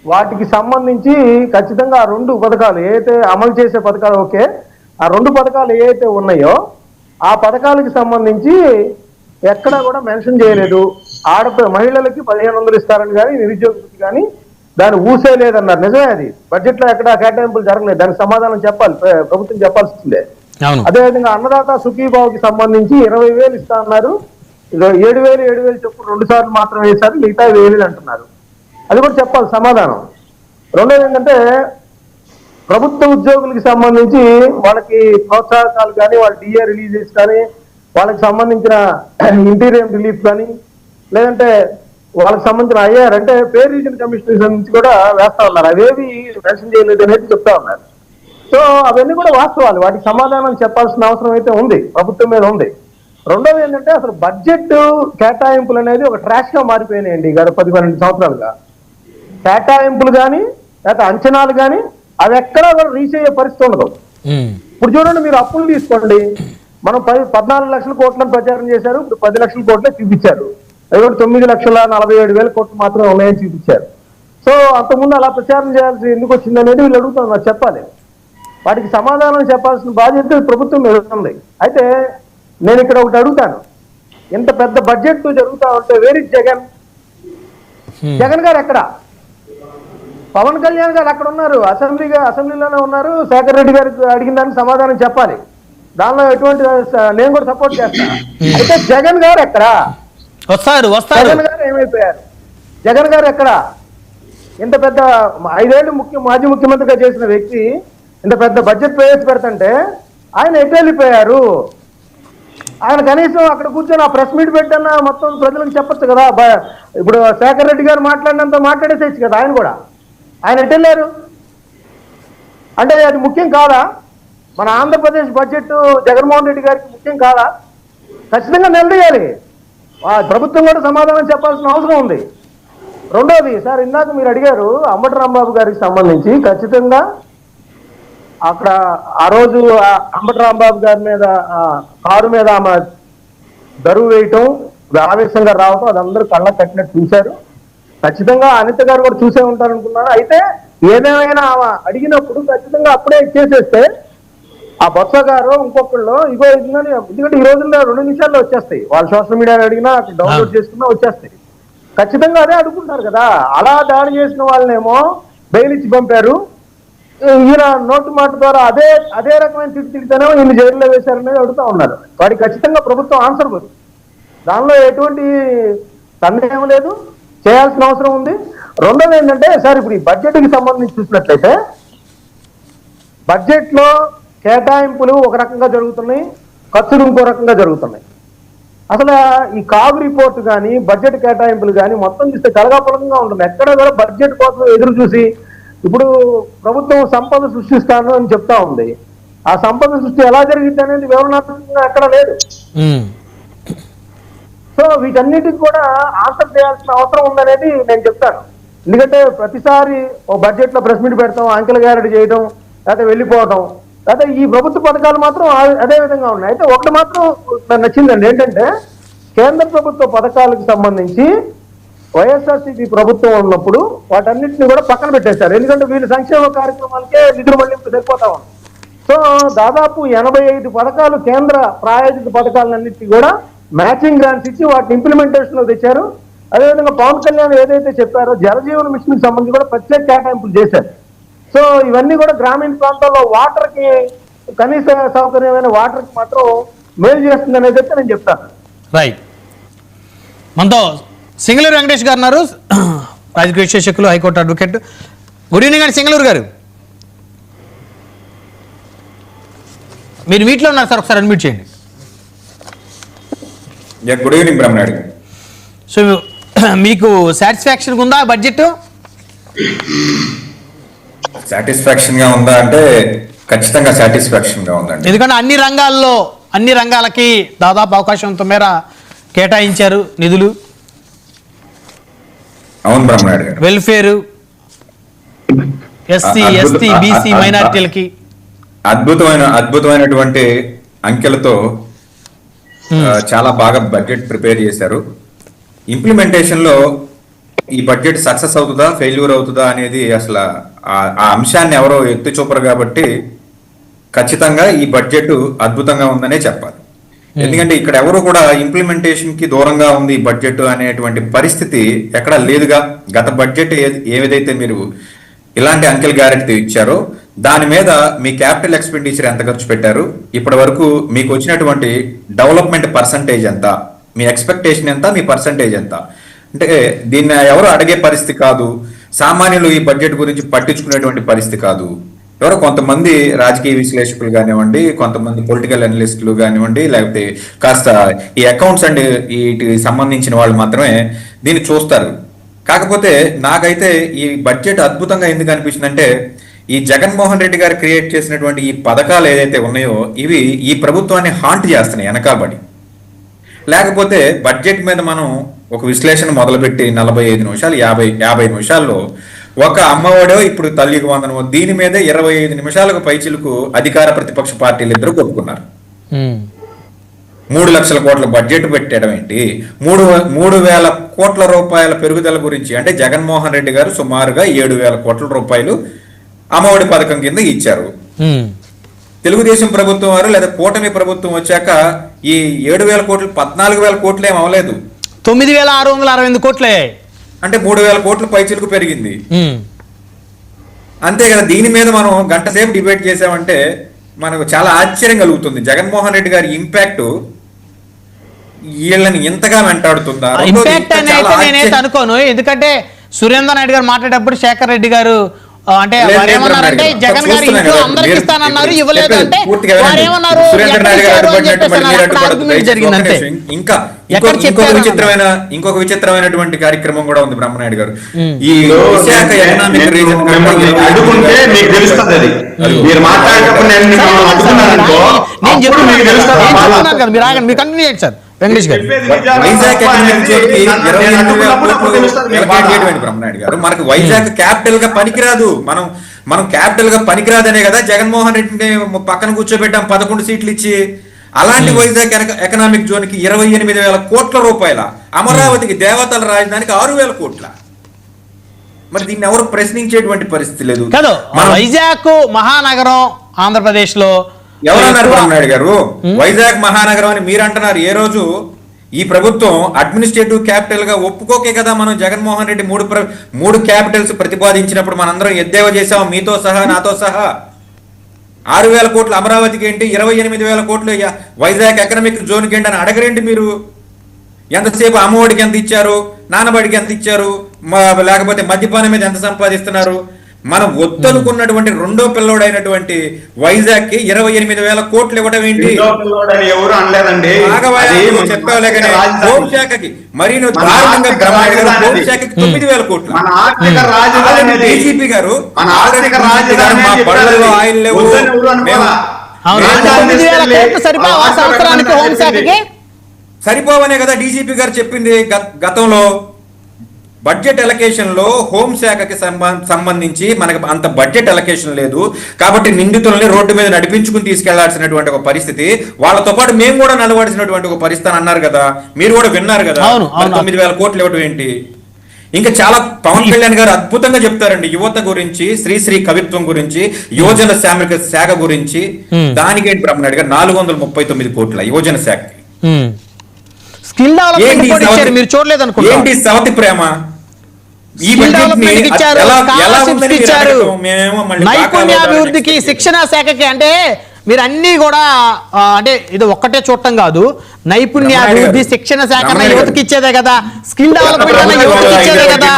వాటికి సంబంధించి ఖచ్చితంగా ఆ 2 పథకాలు ఏదైతే అమలు చేసే పథకాలు ఓకే, ఆ 2 పథకాలు ఏవైతే ఉన్నాయో ఆ పథకాలకు సంబంధించి ఎక్కడా కూడా మెన్షన్ చేయలేదు. మహిళలకి 1,500 ఇస్తారని కానీ నిరుద్యోగులకి కానీ దాన్ని ఊసే లేదన్నారు. నిజమే, అది బడ్జెట్ లో ఎక్కడ కేటాయింపులు జరగలేదు. దానికి సమాధానం చెప్పాలి, ప్రభుత్వం చెప్పాల్సిందే. అదేవిధంగా అన్నదాత సుఖీభావుకి సంబంధించి 20,000 ఇస్తా అన్నారు, 7,000 చొప్పున 2 సార్లు మాత్రమే వేశారు, మిగతా 1,000 అంటున్నారు. అది కూడా చెప్పాలి సమాధానం. రెండోది ఏంటంటే ప్రభుత్వ ఉద్యోగులకి సంబంధించి వాళ్ళకి ప్రోత్సాహకాలు కానీ, వాళ్ళ డిఏ రిలీజెస్ కానీ, వాళ్ళకి సంబంధించిన ఇంటీరియం రిలీఫ్ కానీ, లేదంటే వాళ్ళకి సంబంధించిన ఐఆర్ అంటే పే రీజన్ కమిషనర్ నుంచి కూడా వేస్తా ఉన్నారు. అవేవి మెన్షన్ చేయలేదు అనేది చెప్తా ఉన్నారు. సో అవన్నీ కూడా వాస్తవాలు, వాటికి సమాధానం చెప్పాల్సిన అవసరం అయితే ఉంది, ప్రభుత్వం మీద ఉంది. రెండోది ఏంటంటే అసలు బడ్జెట్ కేటాయింపులు అనేది ఒక ట్రాష్ గా మారిపోయినాయండి గత 10-12 సంవత్సరాలుగా. కేటాయింపులు కానీ లేకపోతే అంచనాలు కానీ అవి ఎక్కడా కూడా రీచ్ అయ్యే పరిస్థితి ఉండదు. ఇప్పుడు చూడండి, మీరు అప్పులు తీసుకోండి. మనం 14 లక్షల కోట్లను ప్రచారం చేశారు, ఇప్పుడు 10 లక్షల కోట్లే చూపించారు. అదే 9,47,000 కోట్లు మాత్రమే ఉన్నాయని చూపించారు. సో అంతకుముందు అలా ప్రచారం చేయాల్సి ఎందుకు వచ్చింది అనేది వీళ్ళు అడుగుతారు, నాకు చెప్పాలి. వాటికి సమాధానం చెప్పాల్సిన బాధ్యత ప్రభుత్వం మీద ఉంది. అయితే నేను ఇక్కడ ఒకటి అడుగుతాను, ఇంత పెద్ద బడ్జెట్ జరుగుతా ఉంటే వేర్ ఇస్ జగన్? జగన్ గారు ఎక్కడ? పవన్ కళ్యాణ్ గారు అక్కడ ఉన్నారు, అసెంబ్లీలోనే ఉన్నారు. శేఖర్ రెడ్డి గారికి అడిగిన దానికి సమాధానం చెప్పాలి. దానిలో ఎటువంటి నేను కూడా సపోర్ట్ చేస్తాను. అయితే జగన్ గారు ఎక్కడ? వస్తారు. జగన్ గారు ఏమైపోయారు? జగన్ గారు ఎక్కడ? ఇంత పెద్ద 5 ఏళ్ళు మాజీ ముఖ్యమంత్రిగా చేసిన వ్యక్తి ఇంత పెద్ద బడ్జెట్ ప్రవేశపెడుతుంటే ఆయన ఎటు వెళ్ళిపోయారు? ఆయన కనీసం అక్కడ కూర్చొని ఆ ప్రెస్ మీట్ పెట్టన్నా మొత్తం ప్రజలకు చెప్పొచ్చు కదా. ఇప్పుడు శేఖర్ రెడ్డి గారు మాట్లాడినంత మాట్లాడేసేయచ్చు కదా ఆయన కూడా. ఆయన ఎటు వెళ్ళారు? అంటే అది ముఖ్యం కాదా? మన ఆంధ్రప్రదేశ్ బడ్జెట్ జగన్మోహన్ రెడ్డి గారికి ముఖ్యం కాదా? ఖచ్చితంగా నిలదీయాలి. ప్రభుత్వం కూడా సమాధానం చెప్పాల్సిన అవసరం ఉంది. రెండోది సార్, ఇందాక మీరు అడిగారు అంబటి రాంబాబు గారికి సంబంధించి. ఖచ్చితంగా అక్కడ ఆ రోజు అంబటి రాంబాబు గారి మీద కారు మీద ఆమె దరువు వేయటం, ఆవేశంగా రావటం, అది అందరూ కళ్ళకు కట్టినట్టు చూశారు. ఖచ్చితంగా అనిత గారు కూడా చూసే ఉంటారు అనుకున్నాను. అయితే ఏదేమైనా ఆమె అడిగినప్పుడు ఖచ్చితంగా అప్పుడే ఇచ్చేసేస్తే ఆ బొత్స గారు ఇంకొకళ్ళు ఇగో ఇదని, ఎందుకంటే ఈ రోజుల్లో 2 నిమిషాల్లో వచ్చేస్తాయి. వాళ్ళు సోషల్ మీడియాలో అడిగినా అక్కడ డౌన్లోడ్ చేసుకున్నా వచ్చేస్తాయి. ఖచ్చితంగా అదే అడుగుంటారు కదా. అలా దాడి చేసిన వాళ్ళనేమో బెయిల్ ఇచ్చి పంపారు. ఈయన నోటు మాట ద్వారా అదే రకమైన తిడితేనేమో ఈయన జైల్లో వేశారనేది అడుగుతా ఉన్నారు. వాడికి ఖచ్చితంగా ప్రభుత్వం ఆన్సర్ ఉంది. దానిలో ఎటువంటి సందేహం లేదు, చేయాల్సిన అవసరం ఉంది. రెండోది ఏంటంటే సార్, ఇప్పుడు ఈ బడ్జెట్కి సంబంధించి చూసినట్లయితే బడ్జెట్లో కేటాయింపులు ఒక రకంగా జరుగుతున్నాయి, ఖర్చులు ఇంకో రకంగా జరుగుతున్నాయి. అసలు ఈ కాగు రిపోర్ట్ కానీ బడ్జెట్ కేటాయింపులు కానీ మొత్తం చూస్తే కలగాపులకంగా ఉంటుంది. ఎక్కడ కూడా బడ్జెట్ కోసం ఎదురు చూసి ఇప్పుడు ప్రభుత్వం సంపద సృష్టిస్తాను అని చెప్తా ఉంది. ఆ సంపద సృష్టి ఎలా జరిగింది అనేది వివరణాత్మకంగా ఎక్కడ లేదు. సో వీటన్నిటికి కూడా ఆన్సర్ చేయాల్సిన అవసరం ఉందనేది నేను చెప్తాను. ఎందుకంటే ప్రతిసారి ఓ బడ్జెట్ లో ప్రెస్ మీట్ పెడతాం, అంకెల గ్యారెంటీ చేయడం, లేకపోతే వెళ్ళిపోవడం, లేకపోతే ఈ ప్రభుత్వ పథకాలు మాత్రం అదే విధంగా ఉన్నాయి. అయితే ఒకటి మాత్రం నచ్చిందండి, ఏంటంటే కేంద్ర ప్రభుత్వ పథకాలకు సంబంధించి వైఎస్ఆర్సీపీ ప్రభుత్వం ఉన్నప్పుడు వాటన్నిటిని కూడా పక్కన పెట్టేశారు. ఎందుకంటే వీళ్ళు సంక్షేమ కార్యక్రమాలకే నిధులు మళ్లింపు సరిపోతా ఉంది. సో దాదాపు 85 పథకాలు కేంద్ర ప్రాయోజిత పథకాలన్నింటినీ కూడా మ్యాచింగ్ గ్రాంట్స్ ఇచ్చి వాటిని ఇంప్లిమెంటేషన్ లో తెచ్చారు. అదేవిధంగా పవన్ కళ్యాణ్ ఏదైతే చెప్పారో జలజీవన మిషన్ కి సంబంధించి కూడా ప్రత్యేక కేటాయింపులు చేశారు. సో ఇవన్నీ కూడా గ్రామీణ ప్రాంతాల్లో వాటర్ కి, కనీస సౌకర్యమైన వాటర్ కి మాత్రం మేలు చేస్తుంది అనేది అయితే నేను చెప్తాను. రైట్. మనతో సింగళూరు వెంకటేష్ గారు ఉన్నారు, రాజకీయ విశ్లేషకులు, హైకోర్టు అడ్వకేట్. గుడ్ ఈవినింగ్ అండి సింగళూరు గారు. మీరు మీట్లో ఉన్నారు సార్, ఒకసారి అన్మ్యూట్ చేయండి. Good evening Brahmanaidu. సో మీకు సాటిస్ఫాక్షన్ ఉందా బడ్జెట్? సాటిస్ఫాక్షన్ గా ఉందా అంటే ఖచ్చితంగా సాటిస్ఫాక్షన్ గా ఉందండి. ఎందుకంటే అన్ని రంగాలకి దాదాపు అవకాశంతో మేర కేటాయించారు నిధులు. అవును బ్రహ్మనాయుడు గారు. వెల్ఫేర్, ఎస్సీ, ఎస్టీ, బీసీ, మైనారిటీలకి అద్భుతమైనటువంటి అంకెలతో చాలా బాగా బడ్జెట్ ప్రిపేర్ చేశారు. ఇంప్లిమెంటేషన్ లో ఈ బడ్జెట్ సక్సెస్ అవుతుందా ఫెయిల్యూర్ అవుతుందా అనేది అసలు ఆ అంశాన్ని ఎవరో ఎత్తి చూపరు కాబట్టి ఖచ్చితంగా ఈ బడ్జెట్ అద్భుతంగా ఉందనే చెప్పాలి. ఎందుకంటే ఇక్కడ ఎవరు కూడా ఇంప్లిమెంటేషన్ కి దూరంగా ఉంది ఈ బడ్జెట్ అనేటువంటి పరిస్థితి ఎక్కడ లేదుగా. గత బడ్జెట్ ఏదైతే మీరు ఇలాంటి అంకెల్ గ్యారెంటీ ఇచ్చారో దాని మీద మీ క్యాపిటల్ ఎక్స్పెండిచర్ ఎంత ఖర్చు పెట్టారు, ఇప్పటి వరకు మీకు వచ్చినటువంటి డెవలప్మెంట్ పర్సంటేజ్ ఎంత, మీ ఎక్స్పెక్టేషన్ ఎంత, మీ పర్సంటేజ్ ఎంత, అంటే దీన్ని ఎవరు అడిగే పరిస్థితి కాదు. సామాన్యులు ఈ బడ్జెట్ గురించి పట్టించుకునేటువంటి పరిస్థితి కాదు. ఎవరో కొంతమంది రాజకీయ విశ్లేషకులు కానివ్వండి, కొంతమంది పొలిటికల్ అనలిస్టులు కానివ్వండి, లేకపోతే కాస్త ఈ అకౌంట్స్ అండ్ వీటికి సంబంధించిన వాళ్ళు మాత్రమే దీన్ని చూస్తారు. కాకపోతే నాకైతే ఈ బడ్జెట్ అద్భుతంగా ఎందుకు అనిపించిందంటే ఈ జగన్మోహన్ రెడ్డి గారు క్రియేట్ చేసినటువంటి ఈ పథకాలు ఏదైతే ఉన్నాయో ఇవి ఈ ప్రభుత్వాన్ని హాంట్ చేస్తున్నాయి వెనకాబడి. లేకపోతే బడ్జెట్ మీద మనం ఒక విశ్లేషణ మొదలుపెట్టి 45 నిమిషాలు 50 నిమిషాల్లో ఒక అమ్మఒడో ఇప్పుడు తల్లికి వందనమో దీని మీద 25 నిమిషాలకు పైచిలకు అధికార ప్రతిపక్ష పార్టీలు ఇద్దరు కొట్టుకున్నారు. 3 లక్షల కోట్ల బడ్జెట్ పెట్టడం ఏంటి, 3,000 కోట్ల రూపాయల పెరుగుదల గురించి అంటే జగన్మోహన్ రెడ్డి గారు సుమారుగా 7,000 కోట్ల రూపాయలు అమ్మఒడి పథకం కింద ఇచ్చారు. తెలుగుదేశం ప్రభుత్వం వారు లేదా కూటమి ప్రభుత్వం వచ్చాక ఈ 7,000 కోట్లు 14,000 కోట్లు ఏం అవ్వలేదు, 9,668 కోట్లే, అంటే 3,000 కోట్ల పైచిలకు పెరిగింది. అంతే కదా. దీని మీద మనం గంట సేపు డిబేట్ చేసామంటే మనకు చాలా ఆశ్చర్యం కలుగుతుంది. జగన్మోహన్ రెడ్డి గారి ఇంపాక్ట్ వీళ్ళని ఇంతగా వెంటాడుతుందా? ఇంపాక్ట్ అనేది నేనైతే అనుకోను. ఎందుకంటే సురేంద్ర నాయుడు గారు మాట్లాడేటప్పుడు శేఖర్ రెడ్డి గారు అంటే వారు ఏమన్నారంటే జగన్ గారు ఇంట్లో అందరికి ఇస్తానన్నారు, ఇవ్వలేదు అంటే వారు ఏమన్నారు ఆర్గ్యుమెంట్ జరిగింది. అంతే. ఇంకా ఇంకొక విచిత్రమైనటువంటి కార్యక్రమం కూడా ఉంది బ్రహ్మనాయుడు గారు. ఈ విశాఖ ఎకనామిక్ రీజన్ అడుగుంటే మీకు తెలుస్తుంది. అది మీరు మాట్లాడేటప్పుడు నేను చెప్తున్నాను కదా, మీరు ఆగండి, మీరు కంటిన్యూ చేయండి సార్ వెంకటేష్ గారు. వైజాగ్ ఎకనామిక్ జోన్కి 28,000 కోట్లు బ్రహ్మనాయుడు గారు. మనకు వైజాగ్ క్యాపిటల్ గా పనికిరాదు, మనం క్యాపిటల్ గా పనికిరాదనే కదా జగన్మోహన్ రెడ్డిని పక్కన కూర్చోబెట్టాం 11 సీట్లు ఇచ్చి. అలాంటి వైజాగ్ ఎకనామిక్ జోన్ కి 28,000 కోట్ల రూపాయల, అమరావతికి దేవతల రాజధానికి 6,000 కోట్ల. మరి దీన్ని ఎవరు ప్రశ్నించేటువంటి పరిస్థితి లేదు. వైజాగ్ మహానగరం ఆంధ్రప్రదేశ్ లో ఎవరన్నారు బ్రహ్మనాయుడు గారు? వైజాగ్ మహానగరం అని మీరు అంటున్నారు. ఏ రోజు ఈ ప్రభుత్వం అడ్మినిస్ట్రేటివ్ క్యాపిటల్ గా ఒప్పుకోకే కదా మనం జగన్మోహన్ రెడ్డి మూడు క్యాపిటల్స్ ప్రతిపాదించినప్పుడు మనందరం ఎద్దేవా చేసాం, మీతో సహా నాతో సహా. 6,000 కోట్లు అమరావతికి ఏంటి, 28,000 కోట్లు వైజాగ్ ఎకనామిక్ జోన్కి ఏంటి అని అడగరేంటి మీరు? ఎంతసేపు అమ్మఒడికి ఎంత ఇచ్చారు, నాన్నబడికి ఎంత ఇచ్చారు, లేకపోతే మద్యపానం మీద ఎంత సంపాదిస్తున్నారు? మనం వద్దనుకున్నటువంటి రెండో పిల్లోడైనటువంటి వైజాగ్ కి 28,000 కోట్లు ఇవ్వడం ఏంటి? ఎవరు అనలేదండి, చెప్పావులే కానీ హోంశాఖకి మరి హోంశాఖకి 9,000 కోట్లు. డీజీపీ గారు మా బళ్ళల్లో ఆయిల్ లేవు, సరిపోవనే కదా డీజీపీ గారు చెప్పింది గతంలో. బడ్జెట్ ఎలకేషన్ లో హోంశాఖకి సంబంధించి మనకు అంత బడ్జెట్ ఎలకేషన్ లేదు కాబట్టి నిందితుల్ని రోడ్డు మీద నడిపించుకుని తీసుకెళ్లాల్సినటువంటి ఒక పరిస్థితి, వాళ్ళతో పాటు మేము కూడా నడవాల్సినటువంటి ఒక పరిస్థితి అన్నారు కదా, మీరు కూడా విన్నారు కదా. 9,000 కోట్లు ఇవ్వడం ఏంటి? ఇంకా చాలా పవన్ కళ్యాణ్ గారు అద్భుతంగా చెప్తారండి యువత గురించి, శ్రీ కవిత్వం గురించి, యువజన శ్రామిక శాఖ గురించి. దానికేంటి బ్రహ్మనాయుడు గారు 439 కోట్ల యువజన శాఖకి. స్కిల్ డెవలప్మెంట్ మీరు చూడలేదు అనుకో, ఏంటి సవతి ప్రేమ? నైపుణ్యాభివృద్ధికి, శిక్షణ శాఖకి, అంటే మీరు అన్ని కూడా అంటే ఇది ఒక్కటే చూడటం కాదు, నైపుణ్యాభివృద్ధి శిక్షణ శాఖ యువతకి ఇచ్చేదే కదా, స్కిల్ డెవలప్మెంట్ అన్న యువతకి ఇచ్చేదే కదా.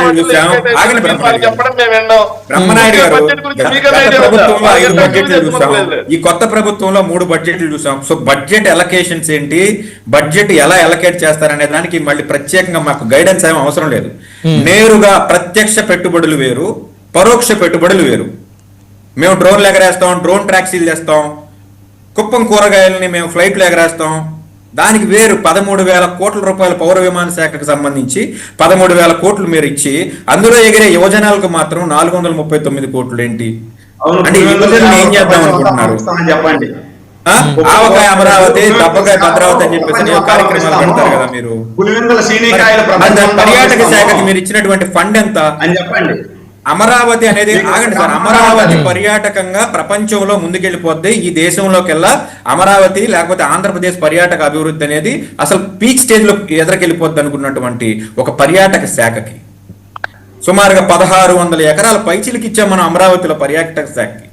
బ్రహ్మనాయుడు గారు ప్రభుత్వంలో 5 బడ్జెట్లు చూసాం, ఈ కొత్త ప్రభుత్వంలో 3 బడ్జెట్లు చూసాం. సో బడ్జెట్ ఎలకేషన్స్ ఏంటి, బడ్జెట్ ఎలా ఎలకేట్ చేస్తారనే దానికి మళ్ళీ ప్రత్యేకంగా మాకు గైడెన్స్ ఏమీ అవసరం లేదు. నేరుగా ప్రత్యక్ష పెట్టుబడులు వేరు, పరోక్ష పెట్టుబడులు వేరు. మేము డ్రోన్లు ఎగరేస్తాం, డ్రోన్ ట్రాక్సీలు చేస్తాం, కుప్పం కూరగాయలని మేము ఫ్లైట్లు ఎగరేస్తాం, దానికి వేరు 13,000 కోట్ల రూపాయల పౌర విమాన శాఖకు సంబంధించి 13,000 కోట్లు మీరు ఇచ్చి అందులో ఎగిరే యువజనాలకు మాత్రం 439 కోట్లు ఏంటి? అంటే యువజనులు ఏం చేద్దాం అనుకుంటున్నారు? చెప్పండి. ఆవకాయ అమరావతి, దబ్బకాయ భద్రావతి అని చెప్పేసి కార్యక్రమాలు పెడతారు కదా మీరు. పర్యాటక శాఖకి మీరు ఇచ్చినటువంటి ఫండ్ ఎంత అని చెప్పండి. అమరావతి అనేది ఆగండి సార్, అమరావతి పర్యాటకంగా ప్రపంచంలో ముందుకెళ్ళిపోద్ది. ఈ దేశంలోకెల్లా అమరావతి లేకపోతే ఆంధ్రప్రదేశ్ పర్యాటక అభివృద్ధి అనేది అసలు పీక్ స్టేజ్ లో ఎదురుకెళ్ళిపోద్ది అనుకున్నటువంటి ఒక పర్యాటక శాఖకి సుమారుగా 1,600 ఎకరాల పైచిలకి ఇచ్చాం మనం అమరావతిలో పర్యాటక శాఖకి.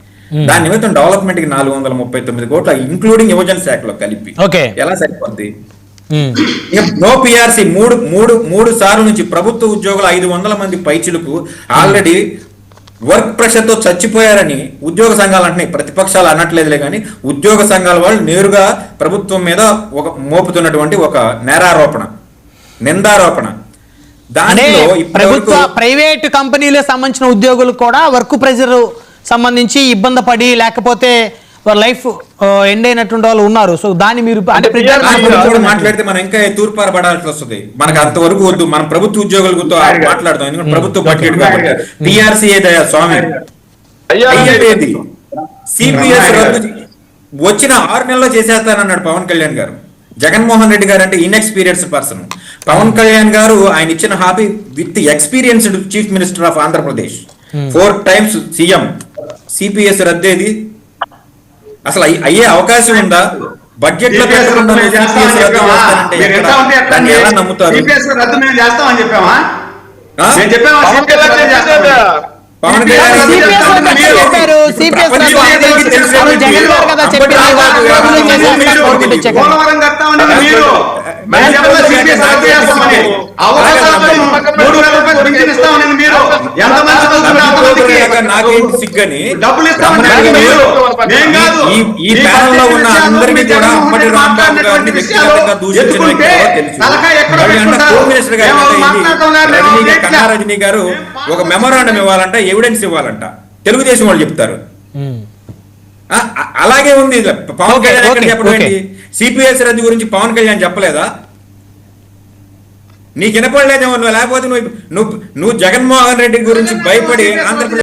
దాని నిమిత్తం డెవలప్మెంట్ కి 439 కోట్ల ఇంక్లూడింగ్ యువజన శాఖలో కలిపి ఎలా సరిపోద్ది? నో పిఆర్సీ 3 సార్లు నుంచి ప్రభుత్వ ఉద్యోగులు 500 మంది పైచిలకు ఆల్రెడీ వర్క్ ప్రెషర్ తో చచ్చిపోయారని ఉద్యోగ సంఘాలు అంటున్నాయి, ప్రతిపక్షాలు అనట్లేదులే కానీ ఉద్యోగ సంఘాల వాళ్ళు నేరుగా ప్రభుత్వం మీద ఒక మోపుతున్నటువంటి ఒక నేరారోపణ, నిందారోపణ. దానిలో ప్రభుత్వ ప్రైవేట్ కంపెనీలకు సంబంధించిన ఉద్యోగులు కూడా వర్క్ ప్రెషర్ సంబంధించి ఇబ్బంది పడి లేకపోతే వారి లైఫ్ ఎండ్ అయినటువంటి వాళ్ళు ఉన్నారు. సో దాన్ని మీరు అంటే మాట్లాడితే మనం ఇంకా తూర్పార పడాల్సి వస్తుంది. మనకు అంతవరకు వద్దు, మనం ప్రభుత్వ ఉద్యోగులతో మాట్లాడదాం. ఎందుకంటే ప్రభుత్వ బడ్జెట్ కాబట్టి పిఆర్సీ ఏదయ్యా స్వామి అయ్యేది సిపిఎస్ రద్దు వచ్చిన 6 నెలల్లో చేసేస్తానన్నాడు పవన్ కళ్యాణ్ గారు. జగన్మోహన్ రెడ్డి గారు అంటే ఇన్ఎక్స్పీరియన్స్డ్ పర్సన్. పవన్ కళ్యాణ్ గారు ఆయన ఇచ్చిన hobby with experienced chief minister of Andhra Pradesh, 4 times CM. CPS రద్దేది అసలు అయ్యే అవకాశం ఉందా? బడ్జెట్ లో ఎలా నమ్ముతారు? పవన్ నాకేంటి సిగ్గని ఈ ప్యానల్ లో ఉన్న అందరినీ కూడా అప్పటి రాంబాబు గారిని వ్యక్తిగతంగా దూషించిన హోమ్ మినిస్టర్ గారు కన్నా రజనీ గారు ఒక మెమోరాండం ఇవ్వాలంట, ఎవిడెన్స్ ఇవ్వాలంట, తెలుగుదేశం వాళ్ళు చెప్తారు. అలాగే ఉంది పవన్ కళ్యాణ్ ఎక్కడ చెప్పడం ఏంటి? సిపిఎస్ రద్దు గురించి పవన్ కళ్యాణ్ చెప్పలేదా? నీకు వినపడలేదేమో, లేకపోతే నువ్వు జగన్మోహన్ రెడ్డి గురించి భయపడి ఆంధ్రప్రదేశ్